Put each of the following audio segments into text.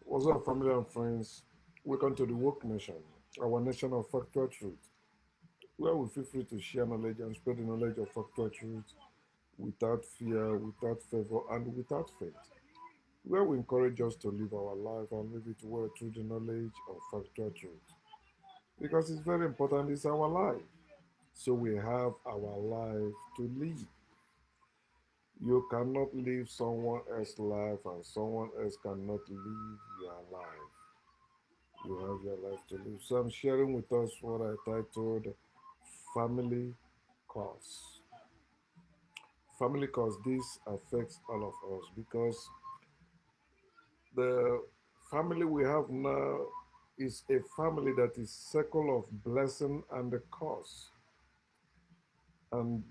What's up, family and friends? Welcome to the Woke Nation, our nation of factual truth, where we feel free to share knowledge and spread the knowledge of factual truth without fear, without favor, and without faith. Where we encourage us to live our life and live it well through the knowledge of factual truth. Because it's very important, it's our life. So we have our life to live. You cannot live someone else's life and someone else cannot live your life. You have your life to live. So I'm sharing with us what I titled Family Cause. Family cause, this affects all of us because the family we have now is a family that is circle of blessing and a curse. And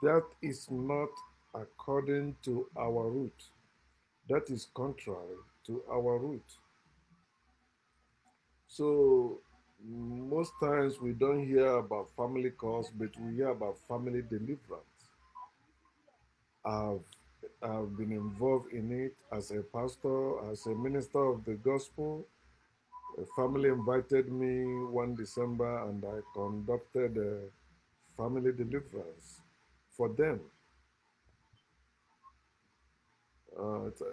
that is not according to our root. That is contrary to our root. So most times we don't hear about family cause, but we hear about family deliverance. I've, I've been involved in it as a pastor, as a minister of the gospel. A family invited me one December and I conducted a family deliverance for them.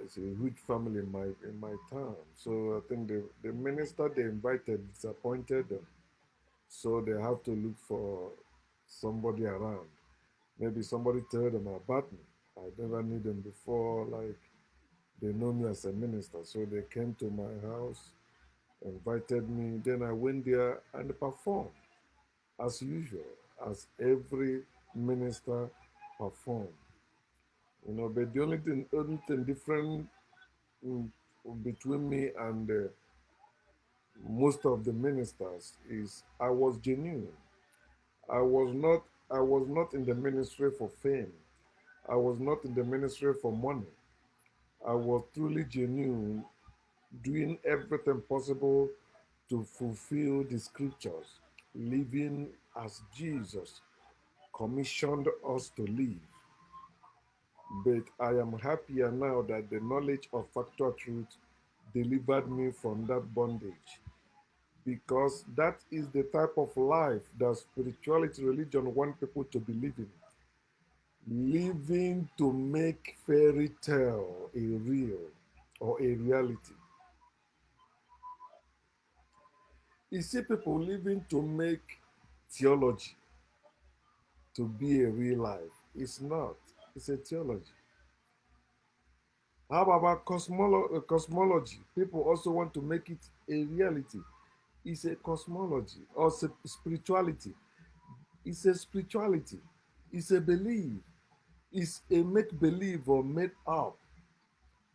It's a huge family in my town. So I think the minister they invited disappointed them. So they have to look for somebody around. Maybe somebody told them about me. I never knew them before, like they know me as a minister. So they came to my house, invited me. Then I went there and performed as usual, as every minister performed. But the only thing different mm, between me and most of the ministers is I was genuine. I was not I was not in the ministry for fame. I was not in the ministry for money. I was truly genuine, doing everything possible to fulfill the scriptures, living as Jesus commissioned us to live. But I am happier now that the knowledge of factual truth delivered me from that bondage, because that is the type of life that spirituality, religion want people to be living. Living to make fairy tale a real or a reality. You see people living to make theology to be a real life. It's not. It's a theology. How about cosmology? People also want to make it a reality. It's a cosmology. Or spirituality. It's a spirituality. It's a belief. It's a make believe or made up.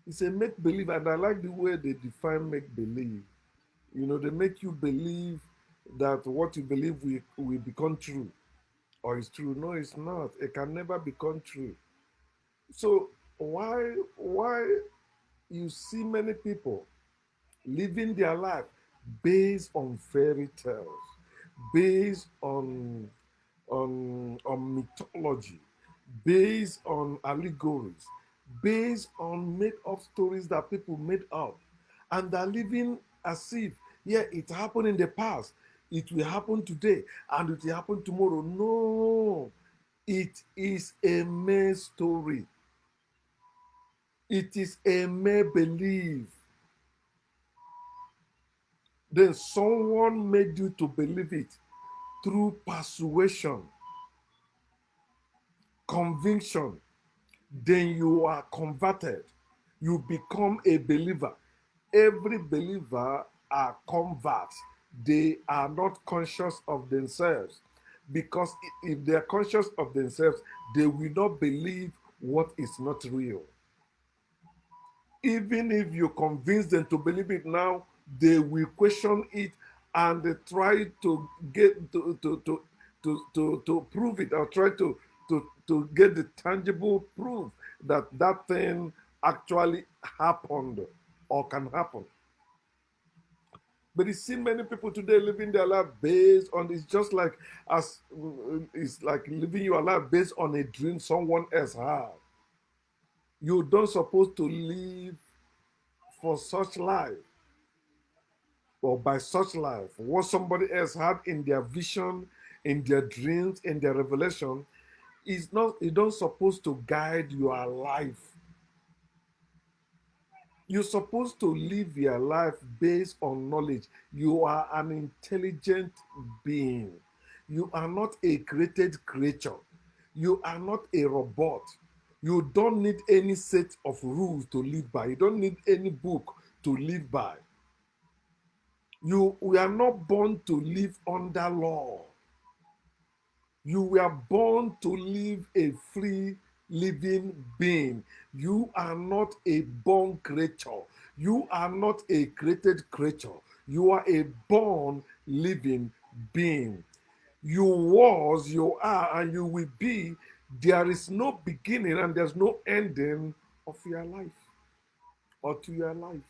It's a make believe, and I like the way they define make believe. You know, they make you believe that what you believe will become true, or it's true. No, it's not. It can never become true. So why you see many people living their life based on fairy tales, based on mythology, based on allegories, based on made up stories that people made up, and they're living as if, yeah, it happened in the past, it will happen today, and it will happen tomorrow. No, it is a mere story. It is a mere belief. Then someone made you to believe it through persuasion, conviction. Then you are converted. You become a believer. Every believer are converts. They are not conscious of themselves, because if they are conscious of themselves, they will not believe what is not real. Even if you convince them to believe it now, they will question it, and they try to get to prove it, or try to get the tangible proof that that thing actually happened or can happen. But you see many people today living their life based on, it's just like, as it's like living your life based on a dream someone else had. You don't supposed to live for such life, or by such life. What somebody else had in their vision, in their dreams, in their revelation, is not, you don't supposed to guide your life. You're supposed to live your life based on knowledge. You are an intelligent being. You are not a created creature. You are not a robot. You don't need any set of rules to live by. You don't need any book to live by. We are not born to live under law. You were born to live a free living being. You are not a born creature. You are not a created creature. You are a born living being. You was, you are, and you will be. There is no beginning and there's no ending of your life, or to your life.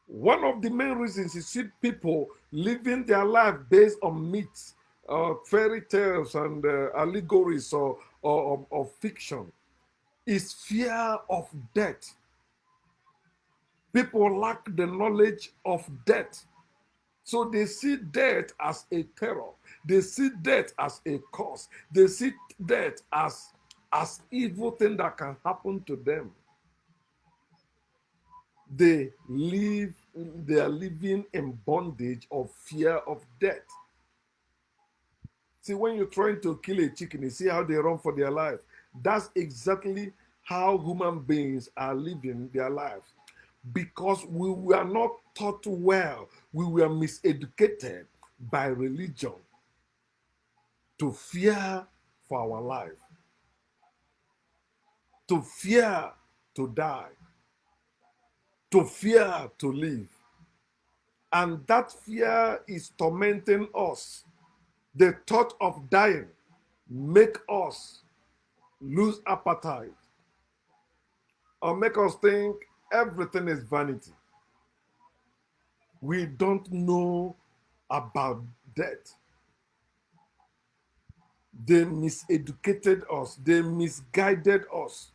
One of the main reasons you see people living their life based on myths, fairy tales, and allegories, or fiction, is fear of death. People lack the knowledge of death. So they see death as a terror. They see death as a curse. They see death as evil thing that can happen to them. They are living in bondage of fear of death. See, when you're trying to kill a chicken, you see how they run for their life. That's exactly how human beings are living their lives. Because we were not taught well, we were miseducated by religion to fear for our life, to fear to die, to fear to live. And that fear is tormenting us. The thought of dying make us lose appetite, or make us think everything is vanity. We don't know about death. They miseducated us. They misguided us.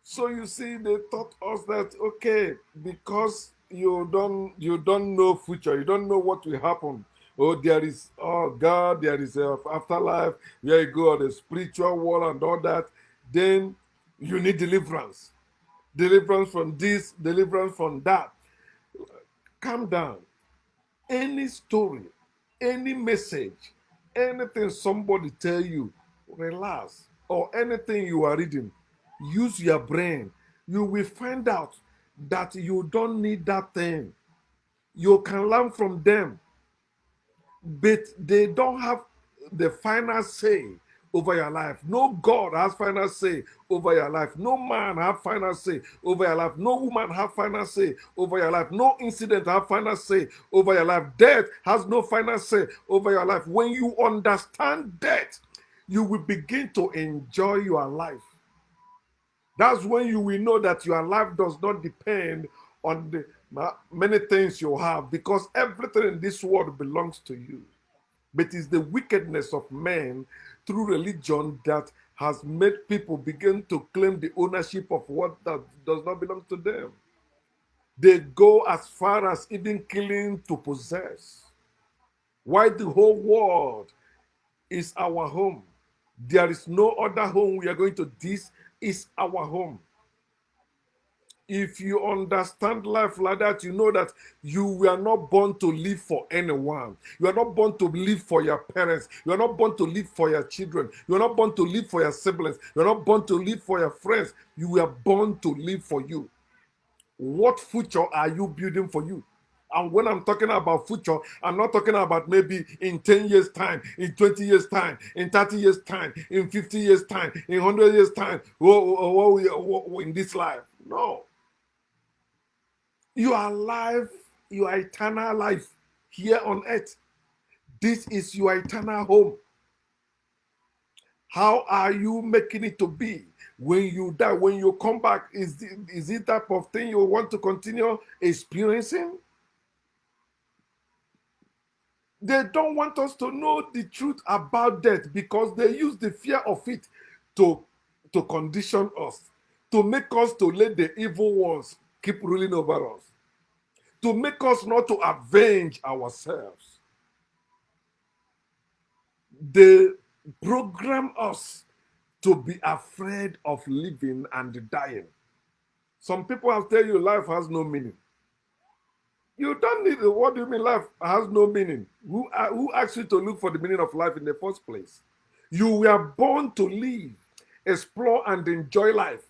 So you see, they taught us that okay, because you don't know future, you don't know what will happen. Oh, there is God, there is a afterlife, where you go, the spiritual world and all that. Then you need deliverance, deliverance from this, deliverance from that. Calm down. Any story, any message, anything somebody tell you, relax. Or anything you are reading, use your brain. You will find out that you don't need that thing. You can learn from them, but they don't have the final say over your life. No God has final say over your life. No man has final say over your life. No woman has final say over your life. No incident has final say over your life. Death has no final say over your life. When you understand death, you will begin to enjoy your life. That's when you will know that your life does not depend on the many things you have, because everything in this world belongs to you. But it's the wickedness of men through religion that has made people begin to claim the ownership of what that does not belong to them. They go as far as even killing to possess. Why the whole world is our home? There is no other home we are going to. This is our home. If you understand life like that, you know that you were not born to live for anyone. You are not born to live for your parents. You are not born to live for your children. You are not born to live for your siblings. You are not born to live for your friends. You were born to live for you. What future are you building for you? And when I'm talking about future, I'm not talking about maybe in 10 years' time, in 20 years' time, in 30 years' time, in 50 years' time, in 100 years' time, in this life. No. You are alive, your eternal life here on earth. This is your eternal home. How are you making it to be? When you die, when you come back, is it type of thing you want to continue experiencing? They don't want us to know the truth about death because they use the fear of it to, to condition us, to make us to let the evil ones keep ruling over us, to make us not to avenge ourselves. They program us to be afraid of living and dying. Some people have tell you life has no meaning. You don't need it. What do you mean life has no meaning? Who asked you to look for the meaning of life in the first place? You were born to live, explore, and enjoy life.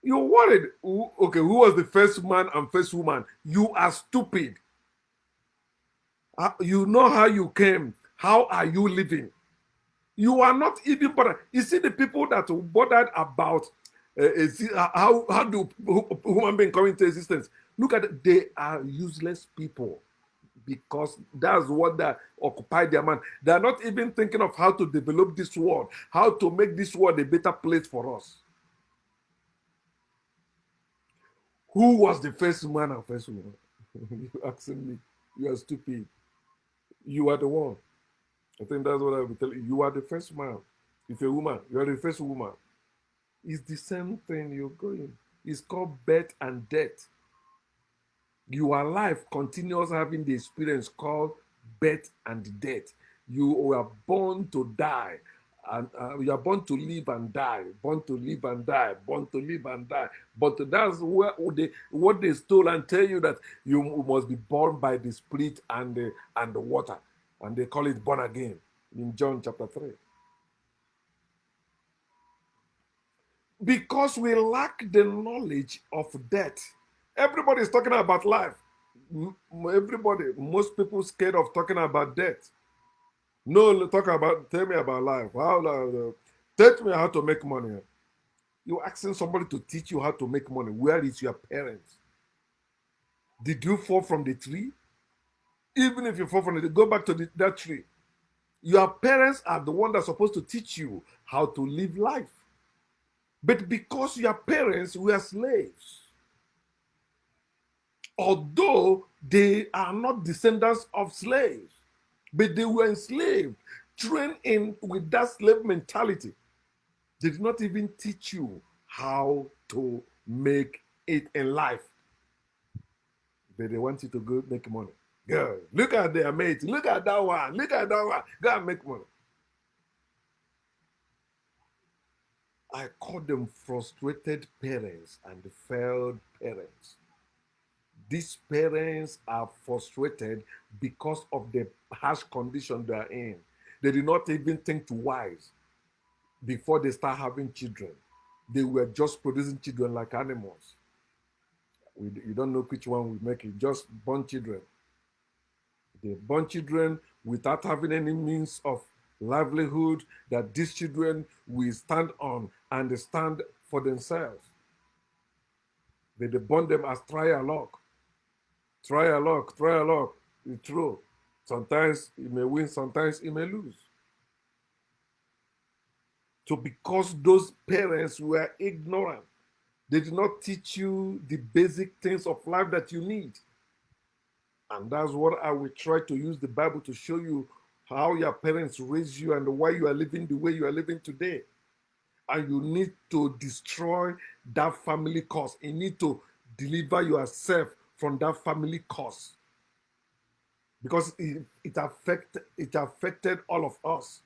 You're worried. Okay, who was the first man and first woman? You are stupid. You know how you came. How are you living? You are not even bothered. You see the people that are bothered about how do human being come into existence. Look at it. They are useless people because that's what that occupy their mind. They are not even thinking of how to develop this world, how to make this world a better place for us. Who was the first man and first woman? You asking me? You are stupid. You are the one. I think that's what I will tell you. You are the first man. If a woman, you are the first woman. It's the same thing you're going. It's called birth and death. Your life continues having the experience called birth and death. You were born to die, and you are born to live and die, born to live and die, born to live and die. But that's what they stole and tell you that you must be born by the Spirit and the water, and they call it born again in John chapter 3. Because we lack the knowledge of death. Everybody is talking about life. Everybody, most people scared of talking about death. No, tell me about life. Teach me how to make money. You're asking somebody to teach you how to make money. Where is your parents? Did you fall from the tree? Even if you fall from the tree, go back to that tree. Your parents are the one that's supposed to teach you how to live life. But because your parents were slaves, although they are not descendants of slaves, but they were enslaved, trained in with that slave mentality. They did not even teach you how to make it in life, but they want you to go make money. Girl, look at their mate. Look at that one. Look at that one. Go and make money. I call them frustrated parents and failed parents. These parents are frustrated because of the harsh condition they are in. They did not even think twice before they start having children. They were just producing children like animals. You don't know which one will make it, just born children. They born children without having any means of livelihood that these children will stand on and stand for themselves. They born them as trial luck. Trial luck, trial luck. It's true. Sometimes he may win, sometimes he may lose. So because those parents were ignorant, they did not teach you the basic things of life that you need. And that's what I will try to use the Bible to show you how your parents raised you and why you are living the way you are living today. And you need to destroy that family curse. You need to deliver yourself from that family curse. Because it affected all of us.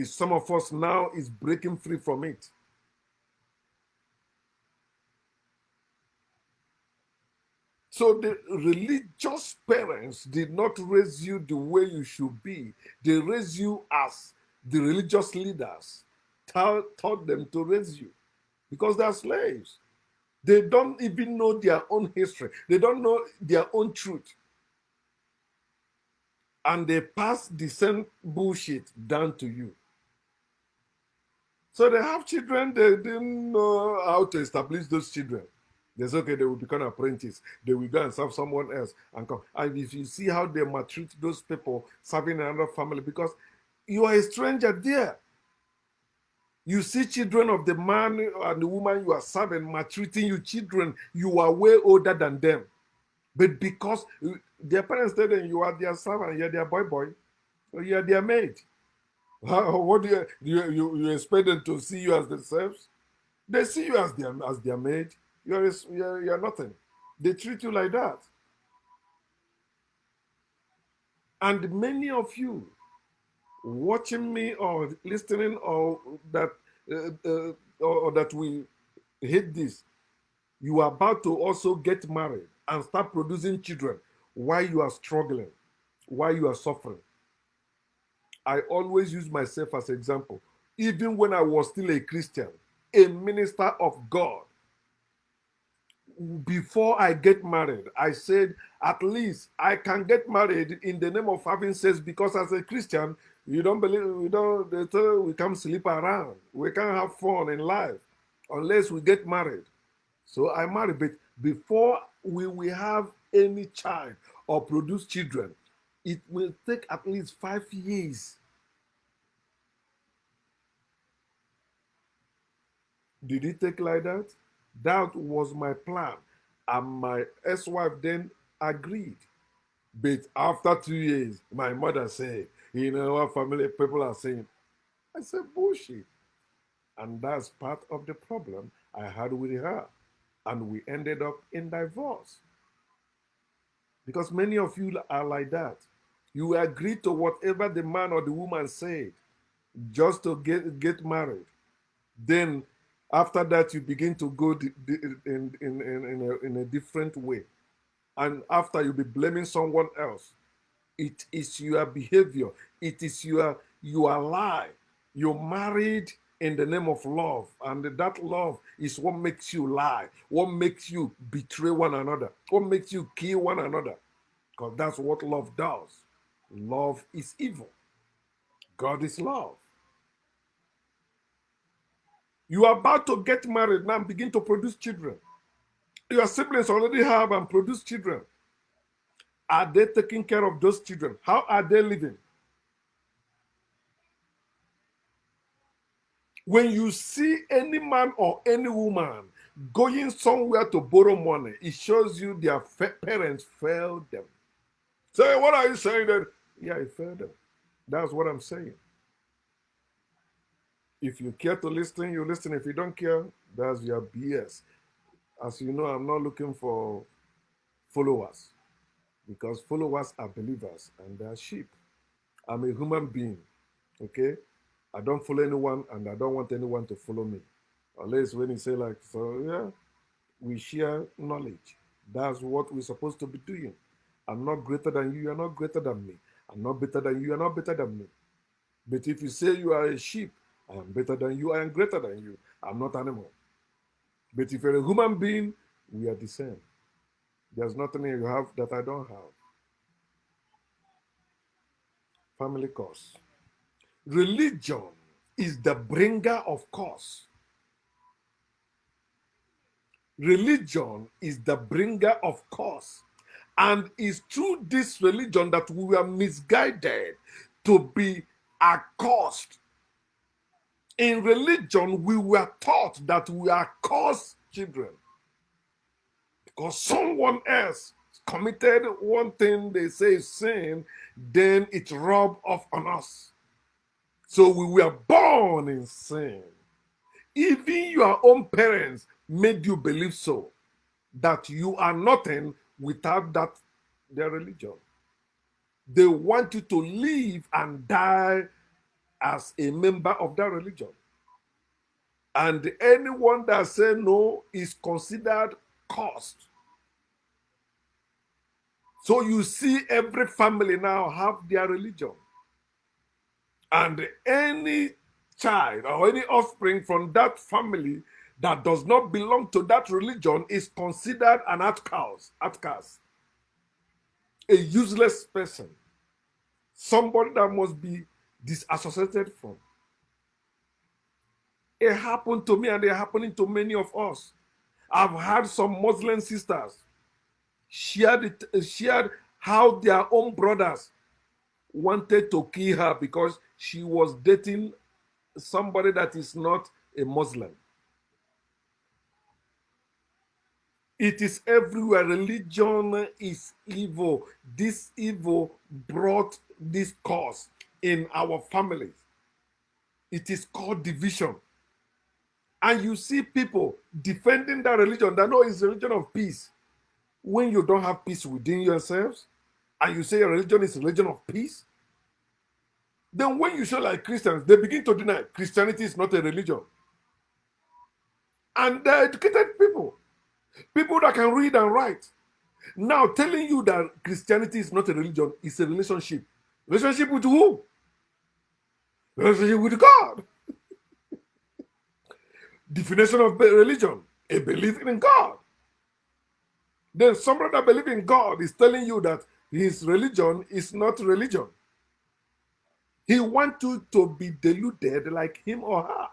Some of us now is breaking free from it. So the religious parents did not raise you the way you should be. They raised you as the religious leaders taught them to raise you because they are slaves. They don't even know their own history. They don't know their own truth. And they pass the same bullshit down to you. So they have children, they didn't know how to establish those children. They say, okay, they will become apprentices. They will go and serve someone else and come. And if you see how they maltreat those people serving another family, because you are a stranger there. You see children of the man and the woman you are serving maltreating you, children, you are way older than them. But because their parents tell them you are their servant, you're their boy, so you're their maid. What do you expect them to see you as themselves? They see you as their maid. You're nothing. They treat you like that. And many of you watching me or listening or that we hate this, you are about to also get married and start producing children while you are struggling, while you are suffering. I always use myself as an example. Even when I was still a Christian, a minister of God, before I get married, I said, at least I can get married in the name of having sex, because as a Christian, you don't believe, we can't sleep around. We can't have fun in life unless we get married. So I married, but before we will have any child or produce children, it will take at least 5 years. Did it take like that? That was my plan. And my ex-wife then agreed. But after 2 years, my mother said, you know what family people are saying? I said, bullshit. And that's part of the problem I had with her. And we ended up in divorce. Because many of you are like that. You agree to whatever the man or the woman said just to get married. Then after that, you begin to go in a different way. And after, you'll be blaming someone else. It is your behavior. It is your lie. You're married in the name of love. And that love is what makes you lie. What makes you betray one another. What makes you kill one another. Because that's what love does. Love is evil. God is love. You are about to get married now and begin to produce children. Your siblings already have and produce children. Are they taking care of those children? How are they living? When you see any man or any woman going somewhere to borrow money, it shows you their parents failed them. Say, what are you saying? That yeah, it failed them. That's what I'm saying. If you care to listen, you listen. If you don't care, that's your BS. As you know, I'm not looking for followers because followers are believers and they are sheep. I'm a human being, okay? I don't follow anyone and I don't want anyone to follow me. Unless when you say, like, so yeah, we share knowledge. That's what we're supposed to be doing. I'm not greater than you, you're not greater than me. I'm not better than you, you're not better than me. But if you say you are a sheep, I am better than you, I am greater than you. I'm not animal. But if you're a human being, we are the same. There's nothing you have that I don't have. Family cause. Religion is the bringer of cause. Religion is the bringer of cause. And it's through this religion that we were misguided to be accursed. In religion, we were taught that we are cursed children. Because someone else committed one thing they say is sin, then it rubbed off on us. So we were born in sin. Even your own parents made you believe so, that you are nothing without that their religion. They want you to live and die as a member of that religion. And anyone that says no is considered cursed. So you see every family now have their religion. And any child or any offspring from that family that does not belong to that religion is considered an outcast, a useless person, somebody that must be disassociated from. It happened to me and it's happening to many of us. I've had some Muslim sisters shared how their own brothers wanted to kill her because she was dating somebody that is not a Muslim. It is everywhere. Religion is evil. This evil brought this cause in our families. It is called division. And you see people defending that religion that no, it's a religion of peace. When you don't have peace within yourselves, and you say your religion is a religion of peace, then when you show like Christians, they begin to deny Christianity is not a religion. And they're educated people that can read and write. Now telling you that Christianity is not a religion, it's a relationship. Relationship with who? Relationship with God. Definition of religion, a belief in God. Then somebody that believes in God is telling you that his religion is not religion. He wants you to be deluded like him or her.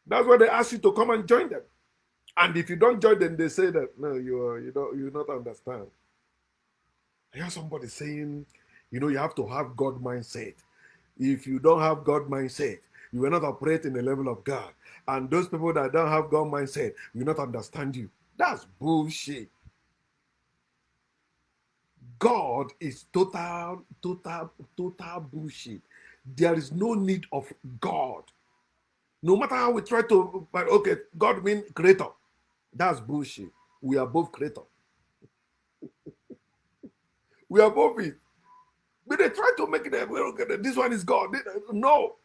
That's why they ask you to come and join them. And if you don't join them, they say that no, you not understand. I hear somebody saying, you have to have God mindset. If you don't have God mindset, you will not operate in the level of God. And those people that don't have God mindset will not understand you. That's bullshit. God is total bullshit. There is no need of God. No matter how we try to, but okay, God means creator. That's bullshit. We are both creator. We are both it. But they try to make it, okay, this one is God. No.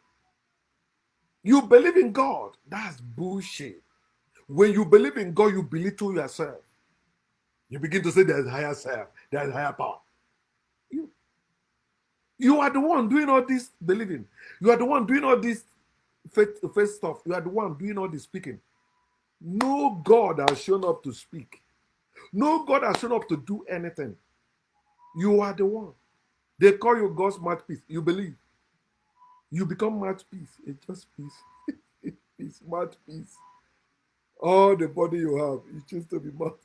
You believe in God. That's bullshit. When you believe in God, you belittle yourself. You begin to say there's higher self, there's higher power. You are the one doing all this believing. You are the one doing all this faith stuff. You are the one doing all this speaking. No God has shown up to speak. No God has shown up to do anything. You are the one. They call you God's mouthpiece. You believe. You become mouthpiece. It's just peace. It's mouthpiece. All the body you have, you choose to be mouth.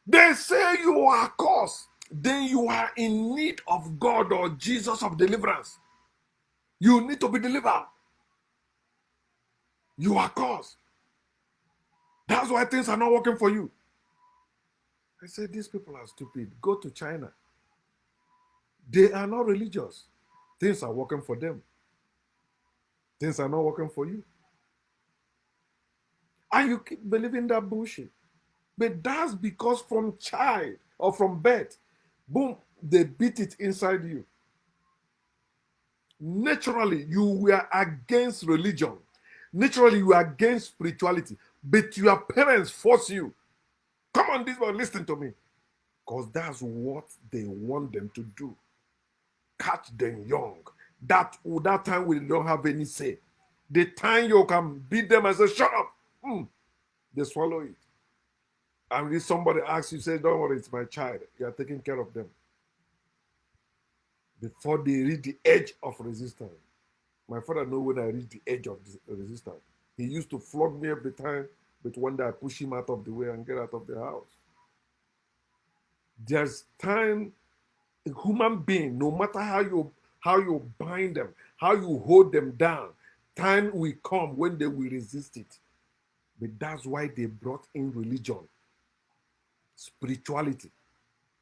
They say you are cursed. Then you are in need of God or Jesus of deliverance. You need to be delivered. You are cursed. That's why things are not working for you. I said, these people are stupid. Go to China. They are not religious. Things are working for them. Things are not working for you. And you keep believing that bullshit. But that's because from child or from birth, boom, they beat it inside you. Naturally, you were against religion. Naturally, you were against spirituality. But your parents force you. Come on, this one, listen to me. Because that's what they want them to do. Catch them young. That time we don't have any say. The time you can beat them and say, shut up. They swallow it. And if somebody asks you, say, don't worry, it's my child. You are taking care of them. Before they reach the edge of resistance. My father knew when I reached the edge of resistance. He used to flog me every time, but one day I push him out of the way and get out of the house. There's time, a human being, no matter how you bind them, how you hold them down, time will come when they will resist it. But that's why they brought in religion, spirituality,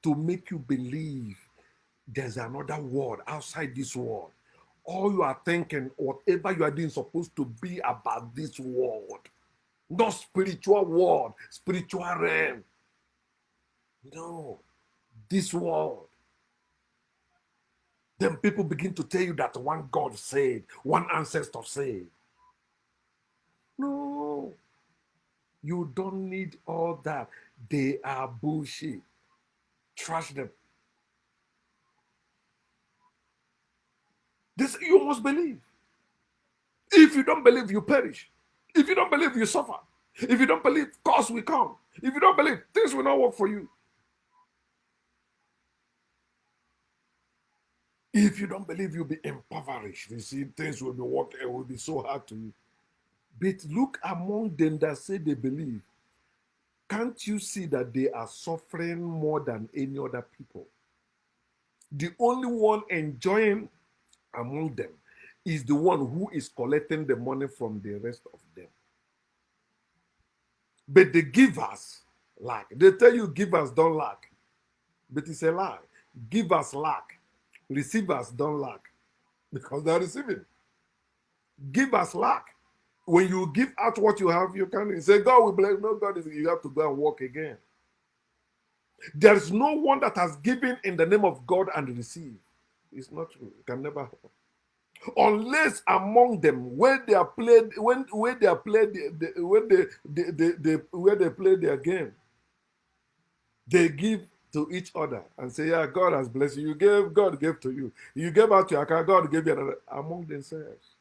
to make you believe there's another world outside this world. All you are thinking, whatever you are doing, is supposed to be about this world, not spiritual world, spiritual realm. No, this world. Then people begin to tell you that one God said, one ancestor said. No, you don't need all that. They are bullshit. Trash them. This you must believe. If you don't believe, you perish. If you don't believe, you suffer. If you don't believe, curse will come. If you don't believe, things will not work for you. If you don't believe, you'll be impoverished. You see, things will be working, it will be so hard to you. But look among them that say they believe. Can't you see that they are suffering more than any other people? The only one enjoying among them is the one who is collecting the money from the rest of them. But the givers lack. They tell you givers don't lack, but it's a lie. Givers lack. Receivers don't lack because they're receiving. Givers lack. When you give out what you have, you can say, God will bless. No, God is, you have to go and work again. There is no one that has given in the name of God and received. It's not true. It can never happen. Unless among them, when they are played, when they are played, where they play their game, they give to each other and say, "Yeah, God has blessed you. You gave, God gave to you. You gave out your car, God gave you another." Among themselves,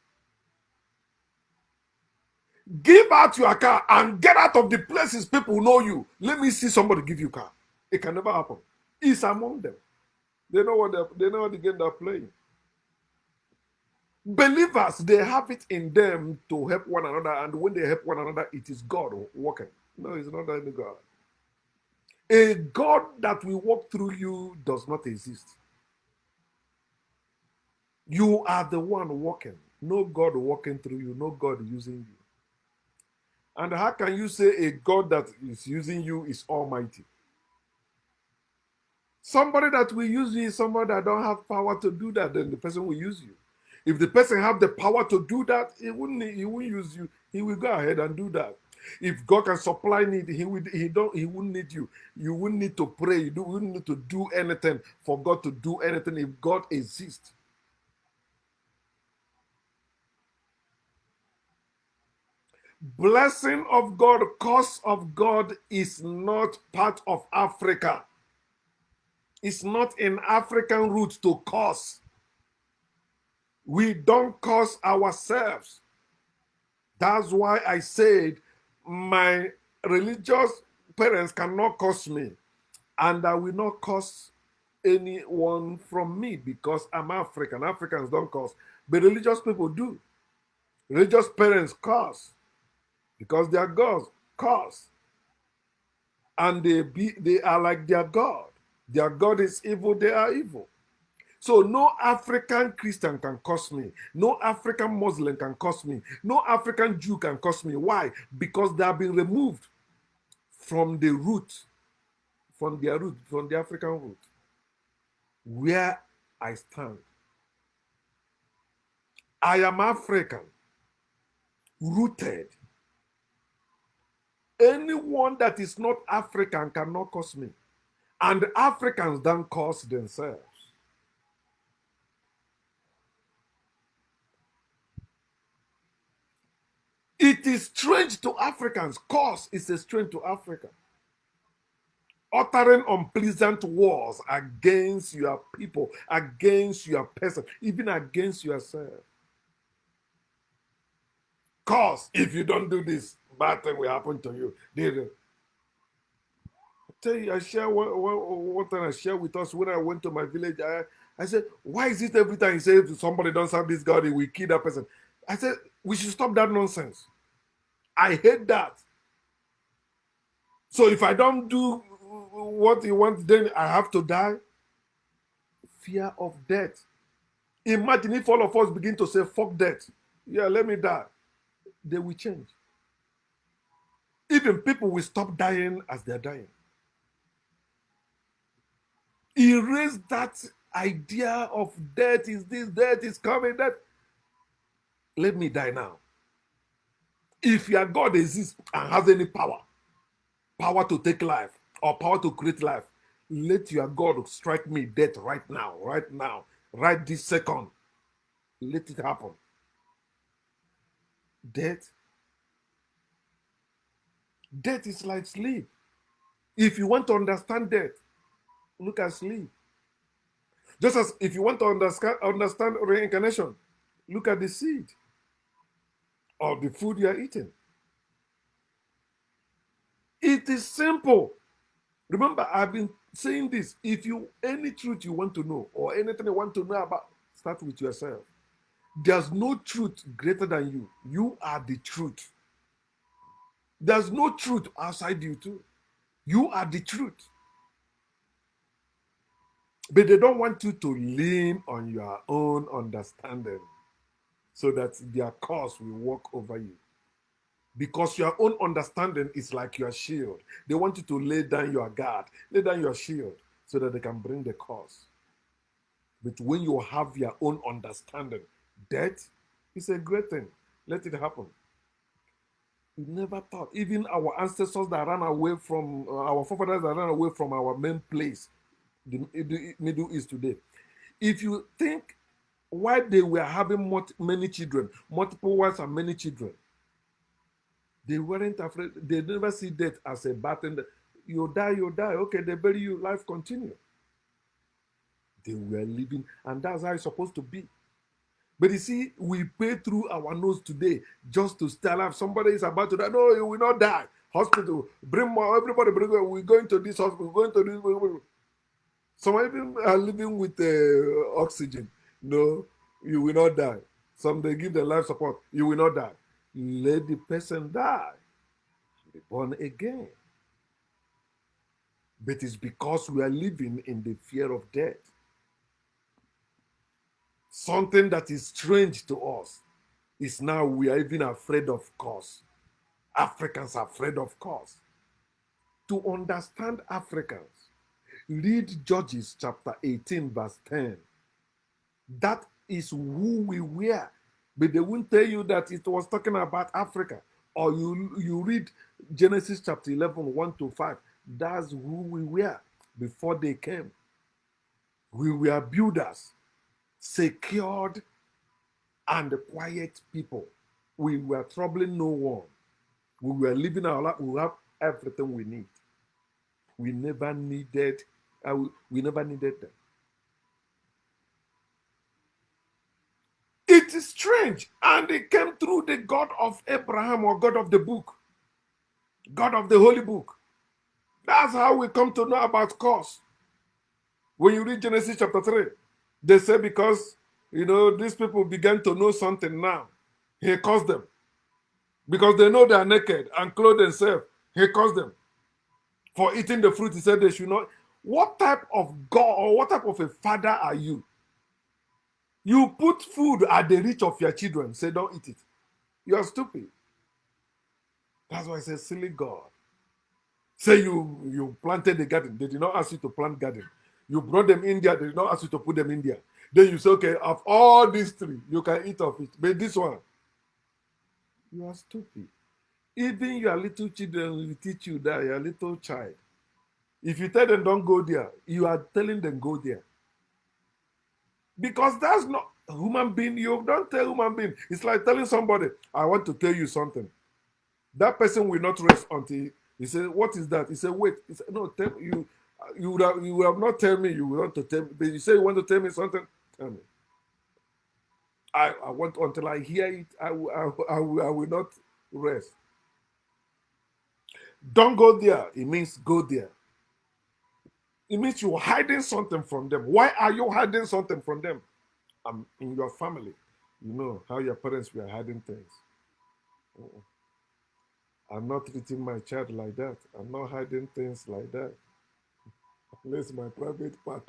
give out your car and get out of the places people know you. Let me see somebody give you car. It can never happen. It's among them. They know what they know the game they're playing. Believers, they have it in them to help one another, and when they help one another, it is God working. No, it's not any God. A God that will walk through you does not exist. You are the one walking. No God walking through you, no God using you. And how can you say a God that is using you is almighty? Somebody that will use you is somebody that don't have power to do that, then the person will use you. If the person have the power to do that, he won't use you. He will go ahead and do that. If God can supply need, he wouldn't need you. You wouldn't need to pray. You wouldn't need to do anything for God to do anything if God exists. Blessing of God, curse of God is not part of Africa. It's not in African roots to curse. We don't curse ourselves. That's why I said my religious parents cannot curse me, and I will not curse anyone from me because I'm African. Africans don't curse, but religious people do. Religious parents curse because their gods curse, and they are like their God. Their God is evil, they are evil. So no African Christian can curse me. No African Muslim can curse me. No African Jew can curse me. Why? Because they have been removed from the root, from their root, from the African root, where I stand. I am African, rooted. Anyone that is not African cannot curse me. And Africans don't curse themselves. It is strange to Africans. Curse is a strange to Africa. Uttering unpleasant words against your people, against your person, even against yourself. Cause if you don't do this, bad thing will happen to you. I tell you, I share one time I share with us when I went to my village. I said, why is it every time you say if somebody don't serve this God, we kill that person? I said, we should stop that nonsense. I hate that. So if I don't do what he wants, then I have to die. Fear of death. Imagine if all of us begin to say, fuck death. Yeah, let me die. They will change. Even people will stop dying as they're dying. Erase that idea of death is this, death is coming, that. Let me die now. If your God exists and has any power to take life or power to create life, let your God strike me death right now, right this second. Let it happen. Death is like sleep. If you want to understand death, look at sleep. Just as if you want to understand reincarnation, look at the seed or the food you are eating. It is simple. Remember, I've been saying this. If you any truth you want to know or anything you want to know about, start with yourself. There's no truth greater than you. You are the truth. There's no truth outside you too. You are the truth. But they don't want you to lean on your own understanding so that their cause will walk over you. Because your own understanding is like your shield. They want you to lay down your guard, lay down your shield so that they can bring the cause. But when you have your own understanding, death is a great thing. Let it happen. We never thought. Even our ancestors that ran away from, our forefathers that ran away from our main place, the Middle East today. If you think why they were having many children, multiple wives and many children, they weren't afraid. They never see death as a bad thing. You die. Okay, they bury you. Life continue. They were living, and that's how it's supposed to be. But you see, we pay through our nose today just to stay alive. Somebody is about to die. No, you will not die. Hospital, bring more. Everybody, we're going to this hospital. We're going to this. Some even are living with oxygen. No, you will not die. Some they give the life support. You will not die. Let the person die. Be born again. But it's because we are living in the fear of death. Something that is strange to us is now we are even afraid of cause. Africans are afraid of cause. To understand Africans, read Judges chapter 18, verse 10. That is who we were. But they won't tell you that it was talking about Africa. Or you read Genesis chapter 11, 1 to 5. That's who we were before they came. We were builders, secured and quiet people. We were troubling no one. We were living our life. We have everything we need. We never needed them. It is strange. And it came through the God of Abraham or God of the book. God of the Holy Book. That's how we come to know about cause. When you read Genesis chapter 3, they say because, these people began to know something now. He caused them. Because they know they are naked and clothe themselves. He caused them. For eating the fruit, he said they should not. What type of God or what type of a father are you You put food at the reach of your children, say, don't eat it. You are stupid. That's why I say, silly God. Say you planted the garden. They did not ask you to plant garden. You brought them India. They did not ask you to put them India. Then you say, okay, of all these three, you can eat of it. But this one, you are stupid. Even your little children will teach you that your little child. If you tell them don't go there, you are telling them go there. Because that's not human being. You don't tell human being. It's like telling somebody, I want to tell you something. That person will not rest until he said, what is that? He said, wait. He said, no, tell you. You would have not tell me. You want to tell me. But you say you want to tell me something. Tell me. I want until I hear it. I will not rest. Don't go there. It means go there. It means you're hiding something from them. Why are you hiding something from them? In your family. You know how your parents were hiding things. I'm not treating my child like that. I'm not hiding things like that. Unless my private part.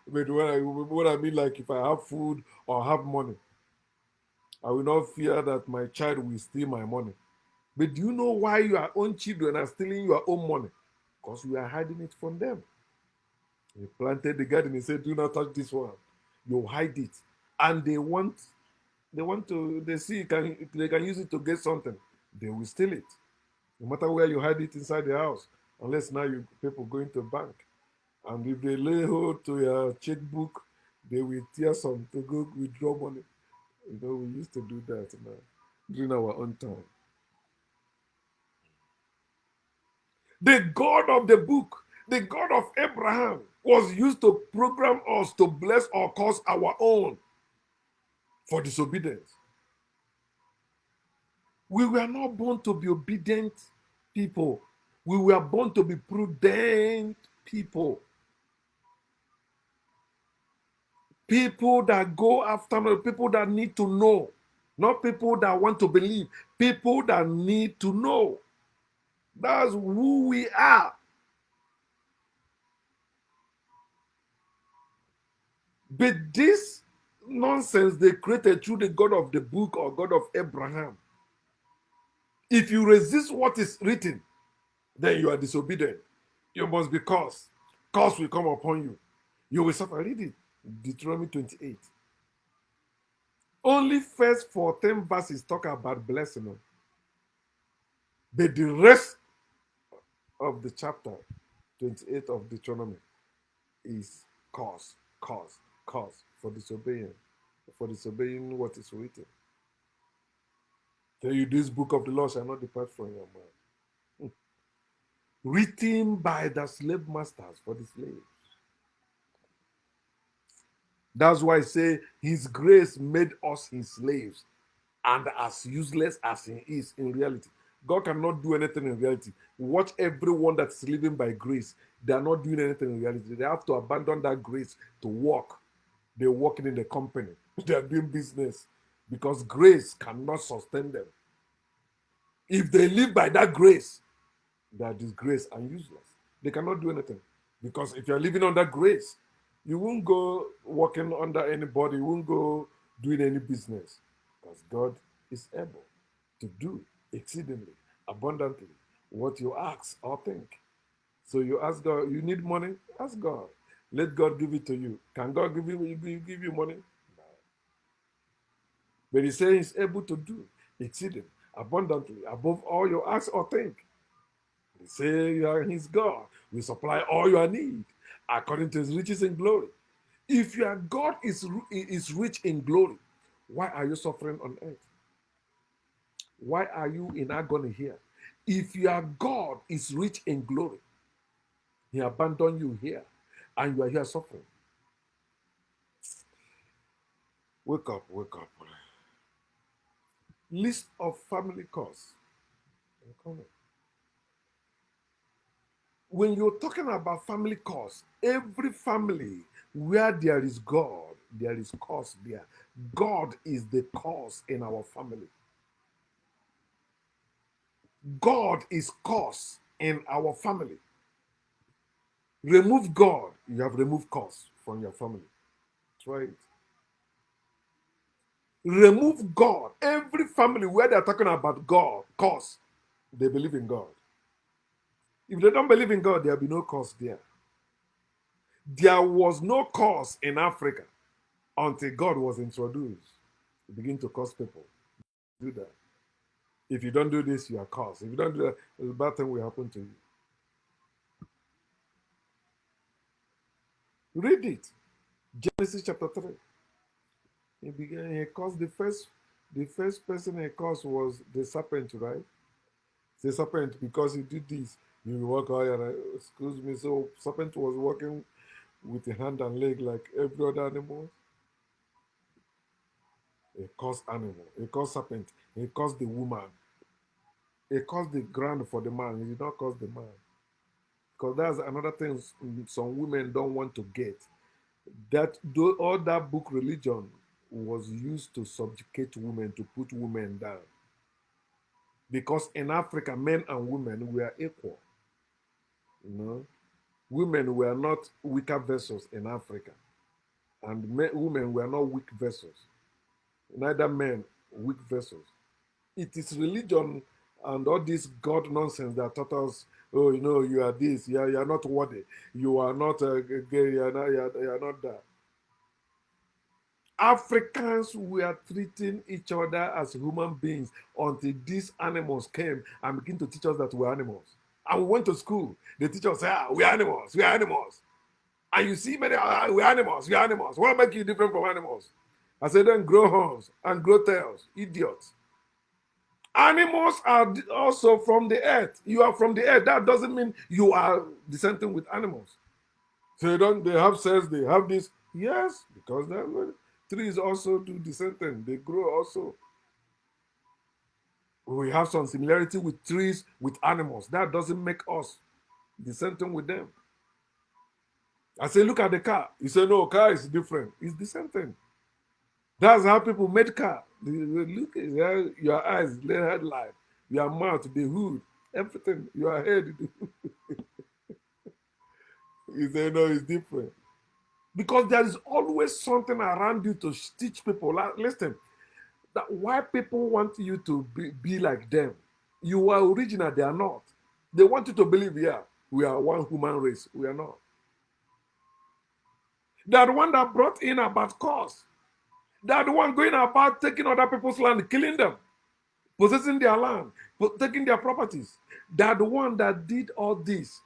But what I mean, like if I have food or have money, I will not fear that my child will steal my money. But do you know why your own children are stealing your own money? Because you are hiding it from them. You planted the garden and said, do not touch this one. You hide it. And they see they can use it to get something. They will steal it. No matter where you hide it inside the house. Unless now you people go into bank. And if they lay hold to your checkbook, they will tear some to go withdraw money. You know, we used to do that now during our own time. The God of the book, the God of Abraham, was used to program us to bless or cause our own for disobedience. We were not born to be obedient people. We were born to be prudent people. People that go after, people that need to know, not people that want to believe, people that need to know. That's who we are. But this nonsense they created through the God of the book or God of Abraham. If you resist what is written, then you are disobedient. You must be cursed. Curse will come upon you. You will suffer. Read it. Deuteronomy 28. Only first 14 verses talk about blessing. But the rest of the chapter 28 of Deuteronomy is cause for disobeying what is written. Tell you this book of the law shall not depart from your mouth. Written by the slave masters for the slaves. That's why I say his grace made us his slaves, and as useless as he is in reality. God cannot do anything in reality. Watch everyone that's living by grace. They are not doing anything in reality. They have to abandon that grace to work. They're working in the company. They are doing business because grace cannot sustain them. If they live by that grace, they are disgraced and useless. They cannot do anything. Because if you're living under grace, you won't go working under anybody, you won't go doing any business. Because God is able to do exceedingly, abundantly, what you ask or think. So you ask God, you need money? Ask God. Let God give it to you. Can God give you money? No. But He says He's able to do exceeding, abundantly, above all you ask or think. He says you are His God. We supply all your need according to His riches in glory. If your God is rich in glory, why are you suffering on earth? Why are you in agony here? If your God is rich in glory, He abandoned you here, and you are here suffering. Wake up, wake up. List of family cause. When you're talking about family cause, every family where there is God, there is cause there. God is the cause in our family. God is cause in our family. Remove God, you have removed cause from your family. Try it. Remove God. Every family where they're talking about God, cause, they believe in God. If they don't believe in God, there'll be no cause there. There was no cause in Africa until God was introduced. He begin to cause people. Do that. If you don't do this, you are cursed. If you don't do that, a bad thing will happen to you. Read it. Genesis chapter 3. He caused the first person he caused was the serpent, right? The serpent, because he did this. He walk out and excuse me. So serpent was walking with a hand and leg like every other animal. He caused animal. He caused serpent. He caused the woman. He caused the ground for the man. He did not cause the man. Because that's another thing some women don't want to get. That all that book religion was used to subjugate women, to put women down. Because in Africa, men and women were equal. You know, women were not weaker vessels in Africa, and women were not weak vessels. Neither men weak vessels. It is religion and all this God nonsense that taught us, oh, you know, you are this, you are not worthy, you are not gay, you are not that. Africans were treating each other as human beings until these animals came and began to teach us that we're animals. And we went to school. They teach us, we're animals, we're animals. And you see many, we're animals, we're animals. What makes you different from animals? I said, then grow horns and grow tails, idiots. Animals are also from the earth. You are from the earth. That doesn't mean you are descending with animals. So they have cells, they have this. Yes, because trees also do the same thing. They grow also. We have some similarity with trees, with animals. That doesn't make us the same thing with them. I say, look at the car. You say, no, car is different. It's the same thing. That's how people made car. They look at your eyes, the headlight, your mouth, the hood, everything, your head. You say, no, it's different. Because there is always something around you to teach people. Listen, that why people want you to be like them. You are original, they are not. They want you to believe, yeah, we are one human race. We are not. They are the one that brought in about cause. They are the one going about taking other people's land, killing them, possessing their land, taking their properties. They are the one that did all this.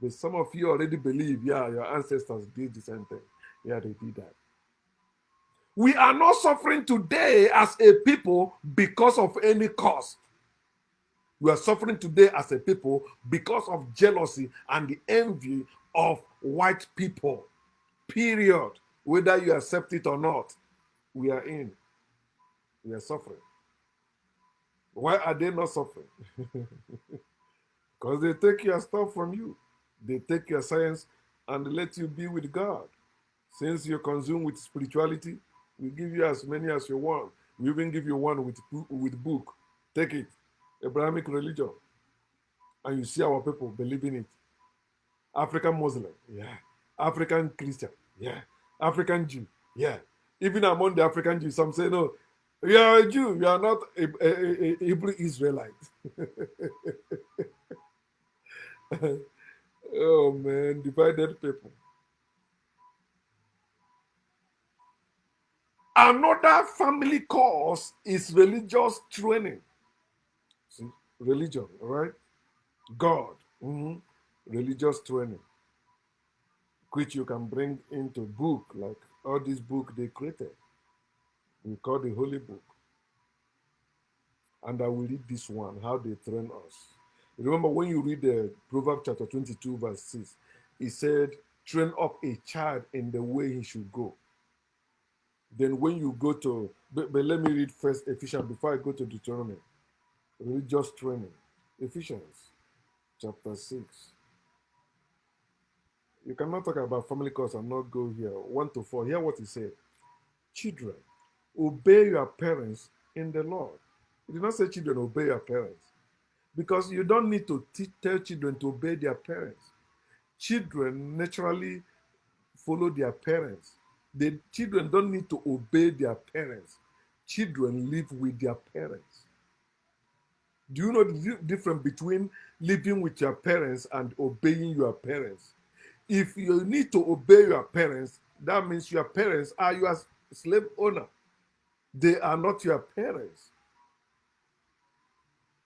But some of you already believe, yeah, your ancestors did the same thing. Yeah, they did that. We are not suffering today as a people because of any cause. We are suffering today as a people because of jealousy and the envy of white people. Period. Whether you accept it or not, we are in. We are suffering. Why are they not suffering? Because they take your stuff from you. They take your science and let you be with God. Since you're consumed with spirituality, we give you as many as you want. We even give you one with book. Take it. Abrahamic religion. And you see our people believing it. African Muslim, yeah. African Christian, yeah. African Jew, yeah. Even among the African Jews, some say, no, you are a Jew, you are not a Hebrew Israelite. Oh man, divided people. Another family cause is religious training. See, religion, all right? God, religious training, which you can bring into book, like all these book they created. We call the Holy Book. And I will read this one, how they train us. Remember when you read the Proverbs chapter 22, verse 6, it said, train up a child in the way he should go. Then when you go to, but let me read first Ephesians before I go to Deuteronomy. Religious training. Ephesians chapter 6. You cannot talk about family cause and not go here. 1 to 4. Hear what he said. Children, obey your parents in the Lord. He did not say children, obey your parents. Because you don't need to tell children to obey their parents. Children naturally follow their parents. The children don't need to obey their parents. children live with their parents. Do you know the difference between living with your parents and obeying your parents? If you need to obey your parents, that means your parents are your slave owner. They are not your parents.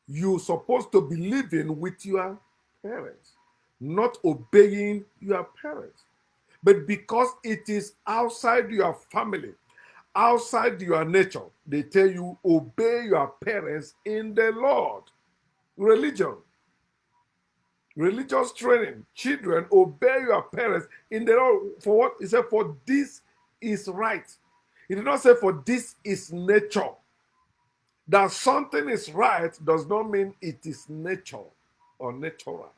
You're supposed to be living with your parents, not obeying your parents. But because it is outside your family, outside your nature, they tell you obey your parents in the Lord. Religion, religious training, children, obey your parents in the Lord. For what? He said, for this is right. He did not say, for this is nature. That something is right does not mean it is nature or natural.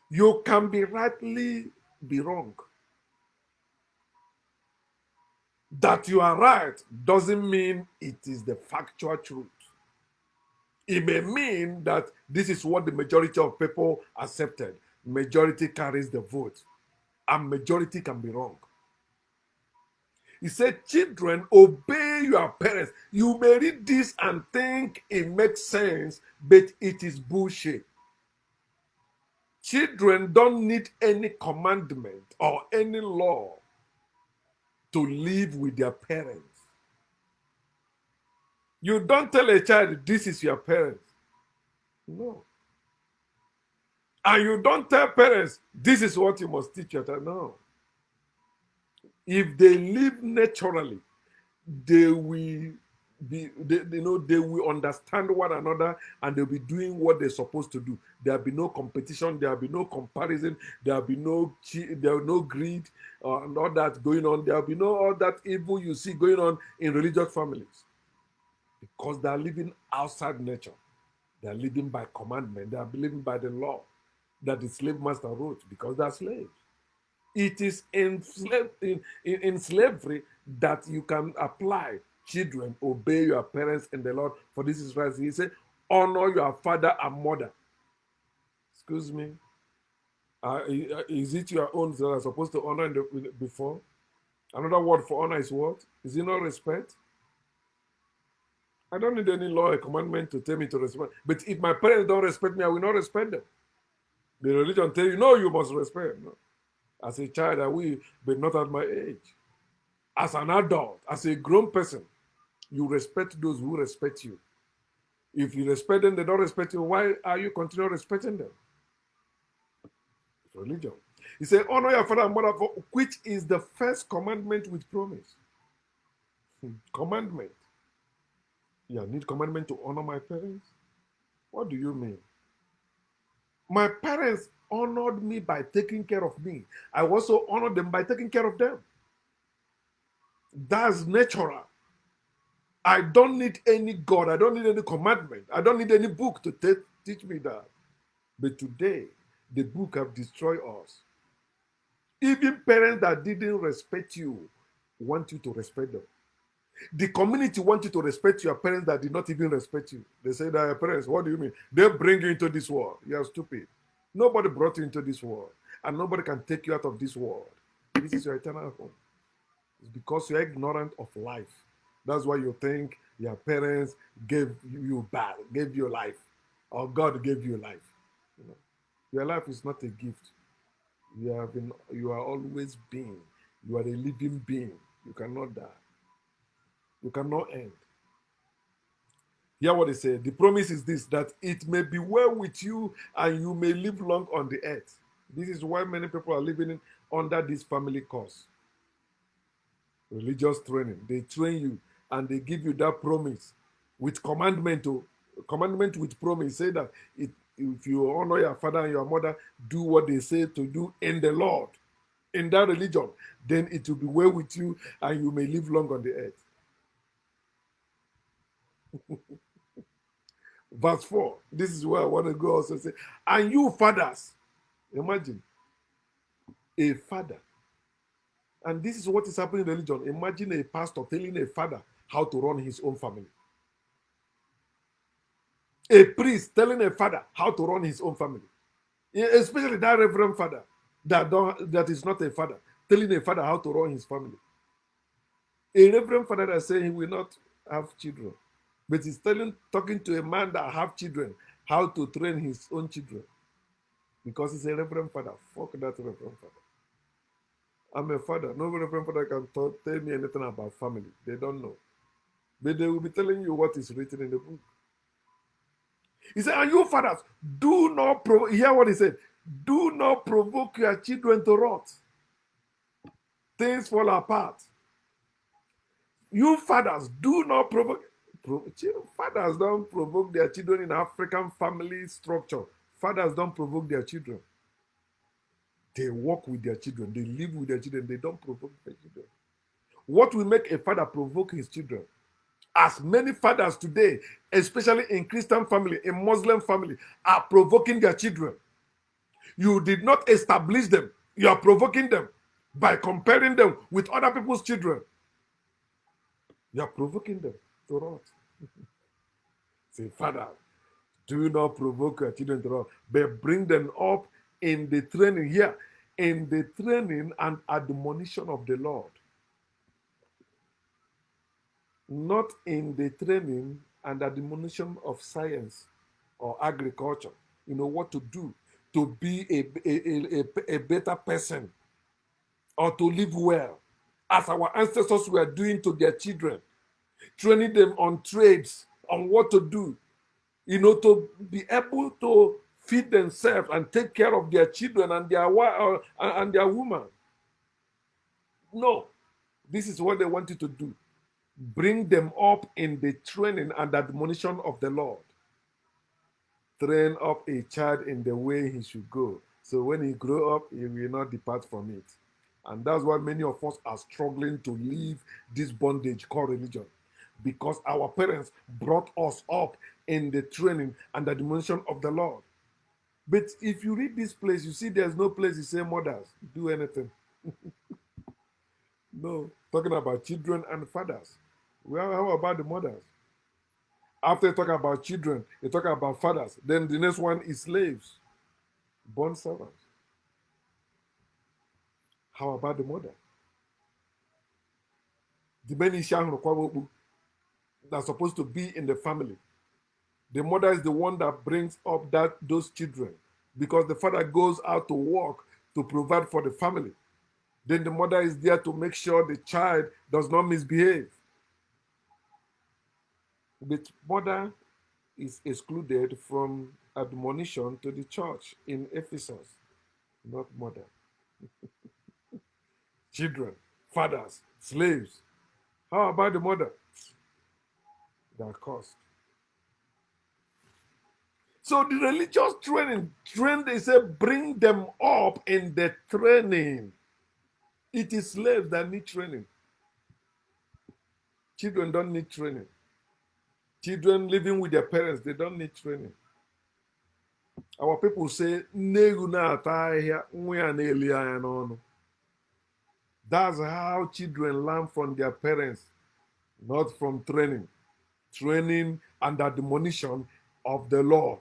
You can be rightly be wrong. That you are right doesn't mean it is the factual truth. It may mean that this is what the majority of people accepted. Majority carries the vote, and majority can be wrong. He said, children, obey your parents. You may read this and think it makes sense, but it is bullshit. Children don't need any commandment or any law to live with their parents. You don't tell a child, this is your parents. No. And you don't tell parents, this is what you must teach your child. No. If they live naturally, they will they will understand one another, and they'll be doing what they're supposed to do. There'll be no competition, there'll be no comparison, there'll be there'll be no greed, and all that going on. There'll be no all that evil you see going on in religious families, because they're living outside nature. They're living by commandment. They are living by the law that the slave master wrote, because they're slaves. It is in slavery that you can apply. Children, obey your parents in the Lord, for this is right. He said, honor your father and mother. Excuse me. Is it your own that are supposed to honor before? Another word for honor is what? Is it not respect? I don't need any law or commandment to tell me to respect. But if my parents don't respect me, I will not respect them. The religion tell you, no, you must respect. No. As a child, I will, but not at my age. As an adult, as a grown person, you respect those who respect you. If you respect them, they don't respect you. Why are you continuing respecting them? It's religion. He said, honor your father and mother, which is the first commandment with promise. Commandment. Yeah, I need commandment to honor my parents? What do you mean? My parents honored me by taking care of me. I also honored them by taking care of them. That's natural. I don't need any God. I don't need any commandment. I don't need any book to teach me that. But today, the book have destroyed us. Even parents that didn't respect you want you to respect them. The community want you to respect your parents that did not even respect you. They say that your parents, what do you mean? They bring you into this world. You are stupid. Nobody brought you into this world, and nobody can take you out of this world. This is your eternal home. It's because you're ignorant of life. That's why you think your parents gave you bad, gave you life, or God gave you life. You know, your life is not a gift. You are always being. You are a living being. You cannot die. You cannot end. Hear what they say. The promise is this, that it may be well with you and you may live long on the earth. This is why many people are living under this family curse. Religious training. They train you and they give you that promise with commandment. Commandment with promise. Say that if you honor your father and your mother, do what they say to do in the Lord, in that religion, then it will be well with you and you may live long on the earth. Verse 4. This is where I want to go also say, and you fathers, imagine a father. And this is what is happening in religion. Imagine a pastor telling a father how to run his own family. A priest telling a father how to run his own family. Especially that reverend father that is not a father, telling a father how to run his family. A reverend father that saying he will not have children, but he's talking to a man that have children, how to train his own children. Because he's a reverend father. Fuck that reverend father. I'm a father. No reverend father can tell me anything about family. They don't know. But they will be telling you what is written in the book. He said, and you fathers, do not provoke. Hear what he said. Do not provoke your children to wrath. Things fall apart. You fathers, do not provoke. Fathers don't provoke their children in African family structure. Fathers don't provoke their children. They work with their children. They live with their children. They don't provoke their children. What will make a father provoke his children? As many fathers today, especially in Christian family, in Muslim family, are provoking their children. You did not establish them. You are provoking them by comparing them with other people's children. You are provoking them to wrath. Say, Father, do not provoke your children to wrath, but bring them up in the training here, in the training and admonition of the Lord. Not in the training and admonition of science or agriculture. You know what to do to be a better person or to live well, as our ancestors were doing to their children, training them on trades, on what to do, you know, to be able to feed themselves and take care of their children and their wife and their woman. No, this is what they wanted to do. Bring them up in the training and admonition of the Lord. Train up a child in the way he should go. So when he grow up, he will not depart from it. And that's why many of us are struggling to leave this bondage called religion. Because our parents brought us up in the training and admonition of the Lord. But if you read this place, you see there's no place you say mothers do anything. No, talking about children and fathers. Well, how about the mothers? After you talk about children, you talk about fathers. Then the next one is slaves, bond servants. How about the mother? The men that's supposed to be in the family. The mother is the one that brings up those children, because the father goes out to work to provide for the family. Then the mother is there to make sure the child does not misbehave. But mother is excluded from admonition to the church in Ephesus, not mother. Children, fathers, slaves. How about the mother? That cost. So the religious training, they say, bring them up in the training. It is slaves that need training. Children don't need training. Children living with their parents, they don't need training. Our people say, that's how children learn from their parents, not from training. Training and admonition of the Lord.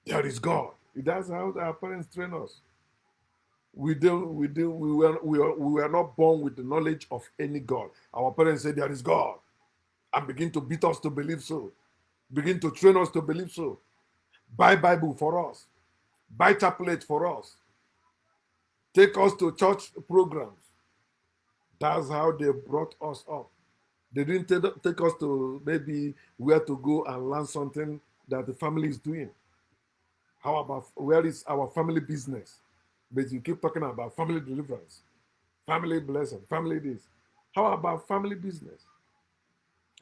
There is God. That's how our parents train us. We were not born with the knowledge of any God. Our parents said there is God and begin to beat us to believe so. Begin to train us to believe so. Buy Bible for us. Buy chaplet for us. Take us to church programs. That's how they brought us up. They didn't take us to maybe where to go and learn something that the family is doing. How about where is our family business? But you keep talking about family deliverance, family blessing, family this. How about family business?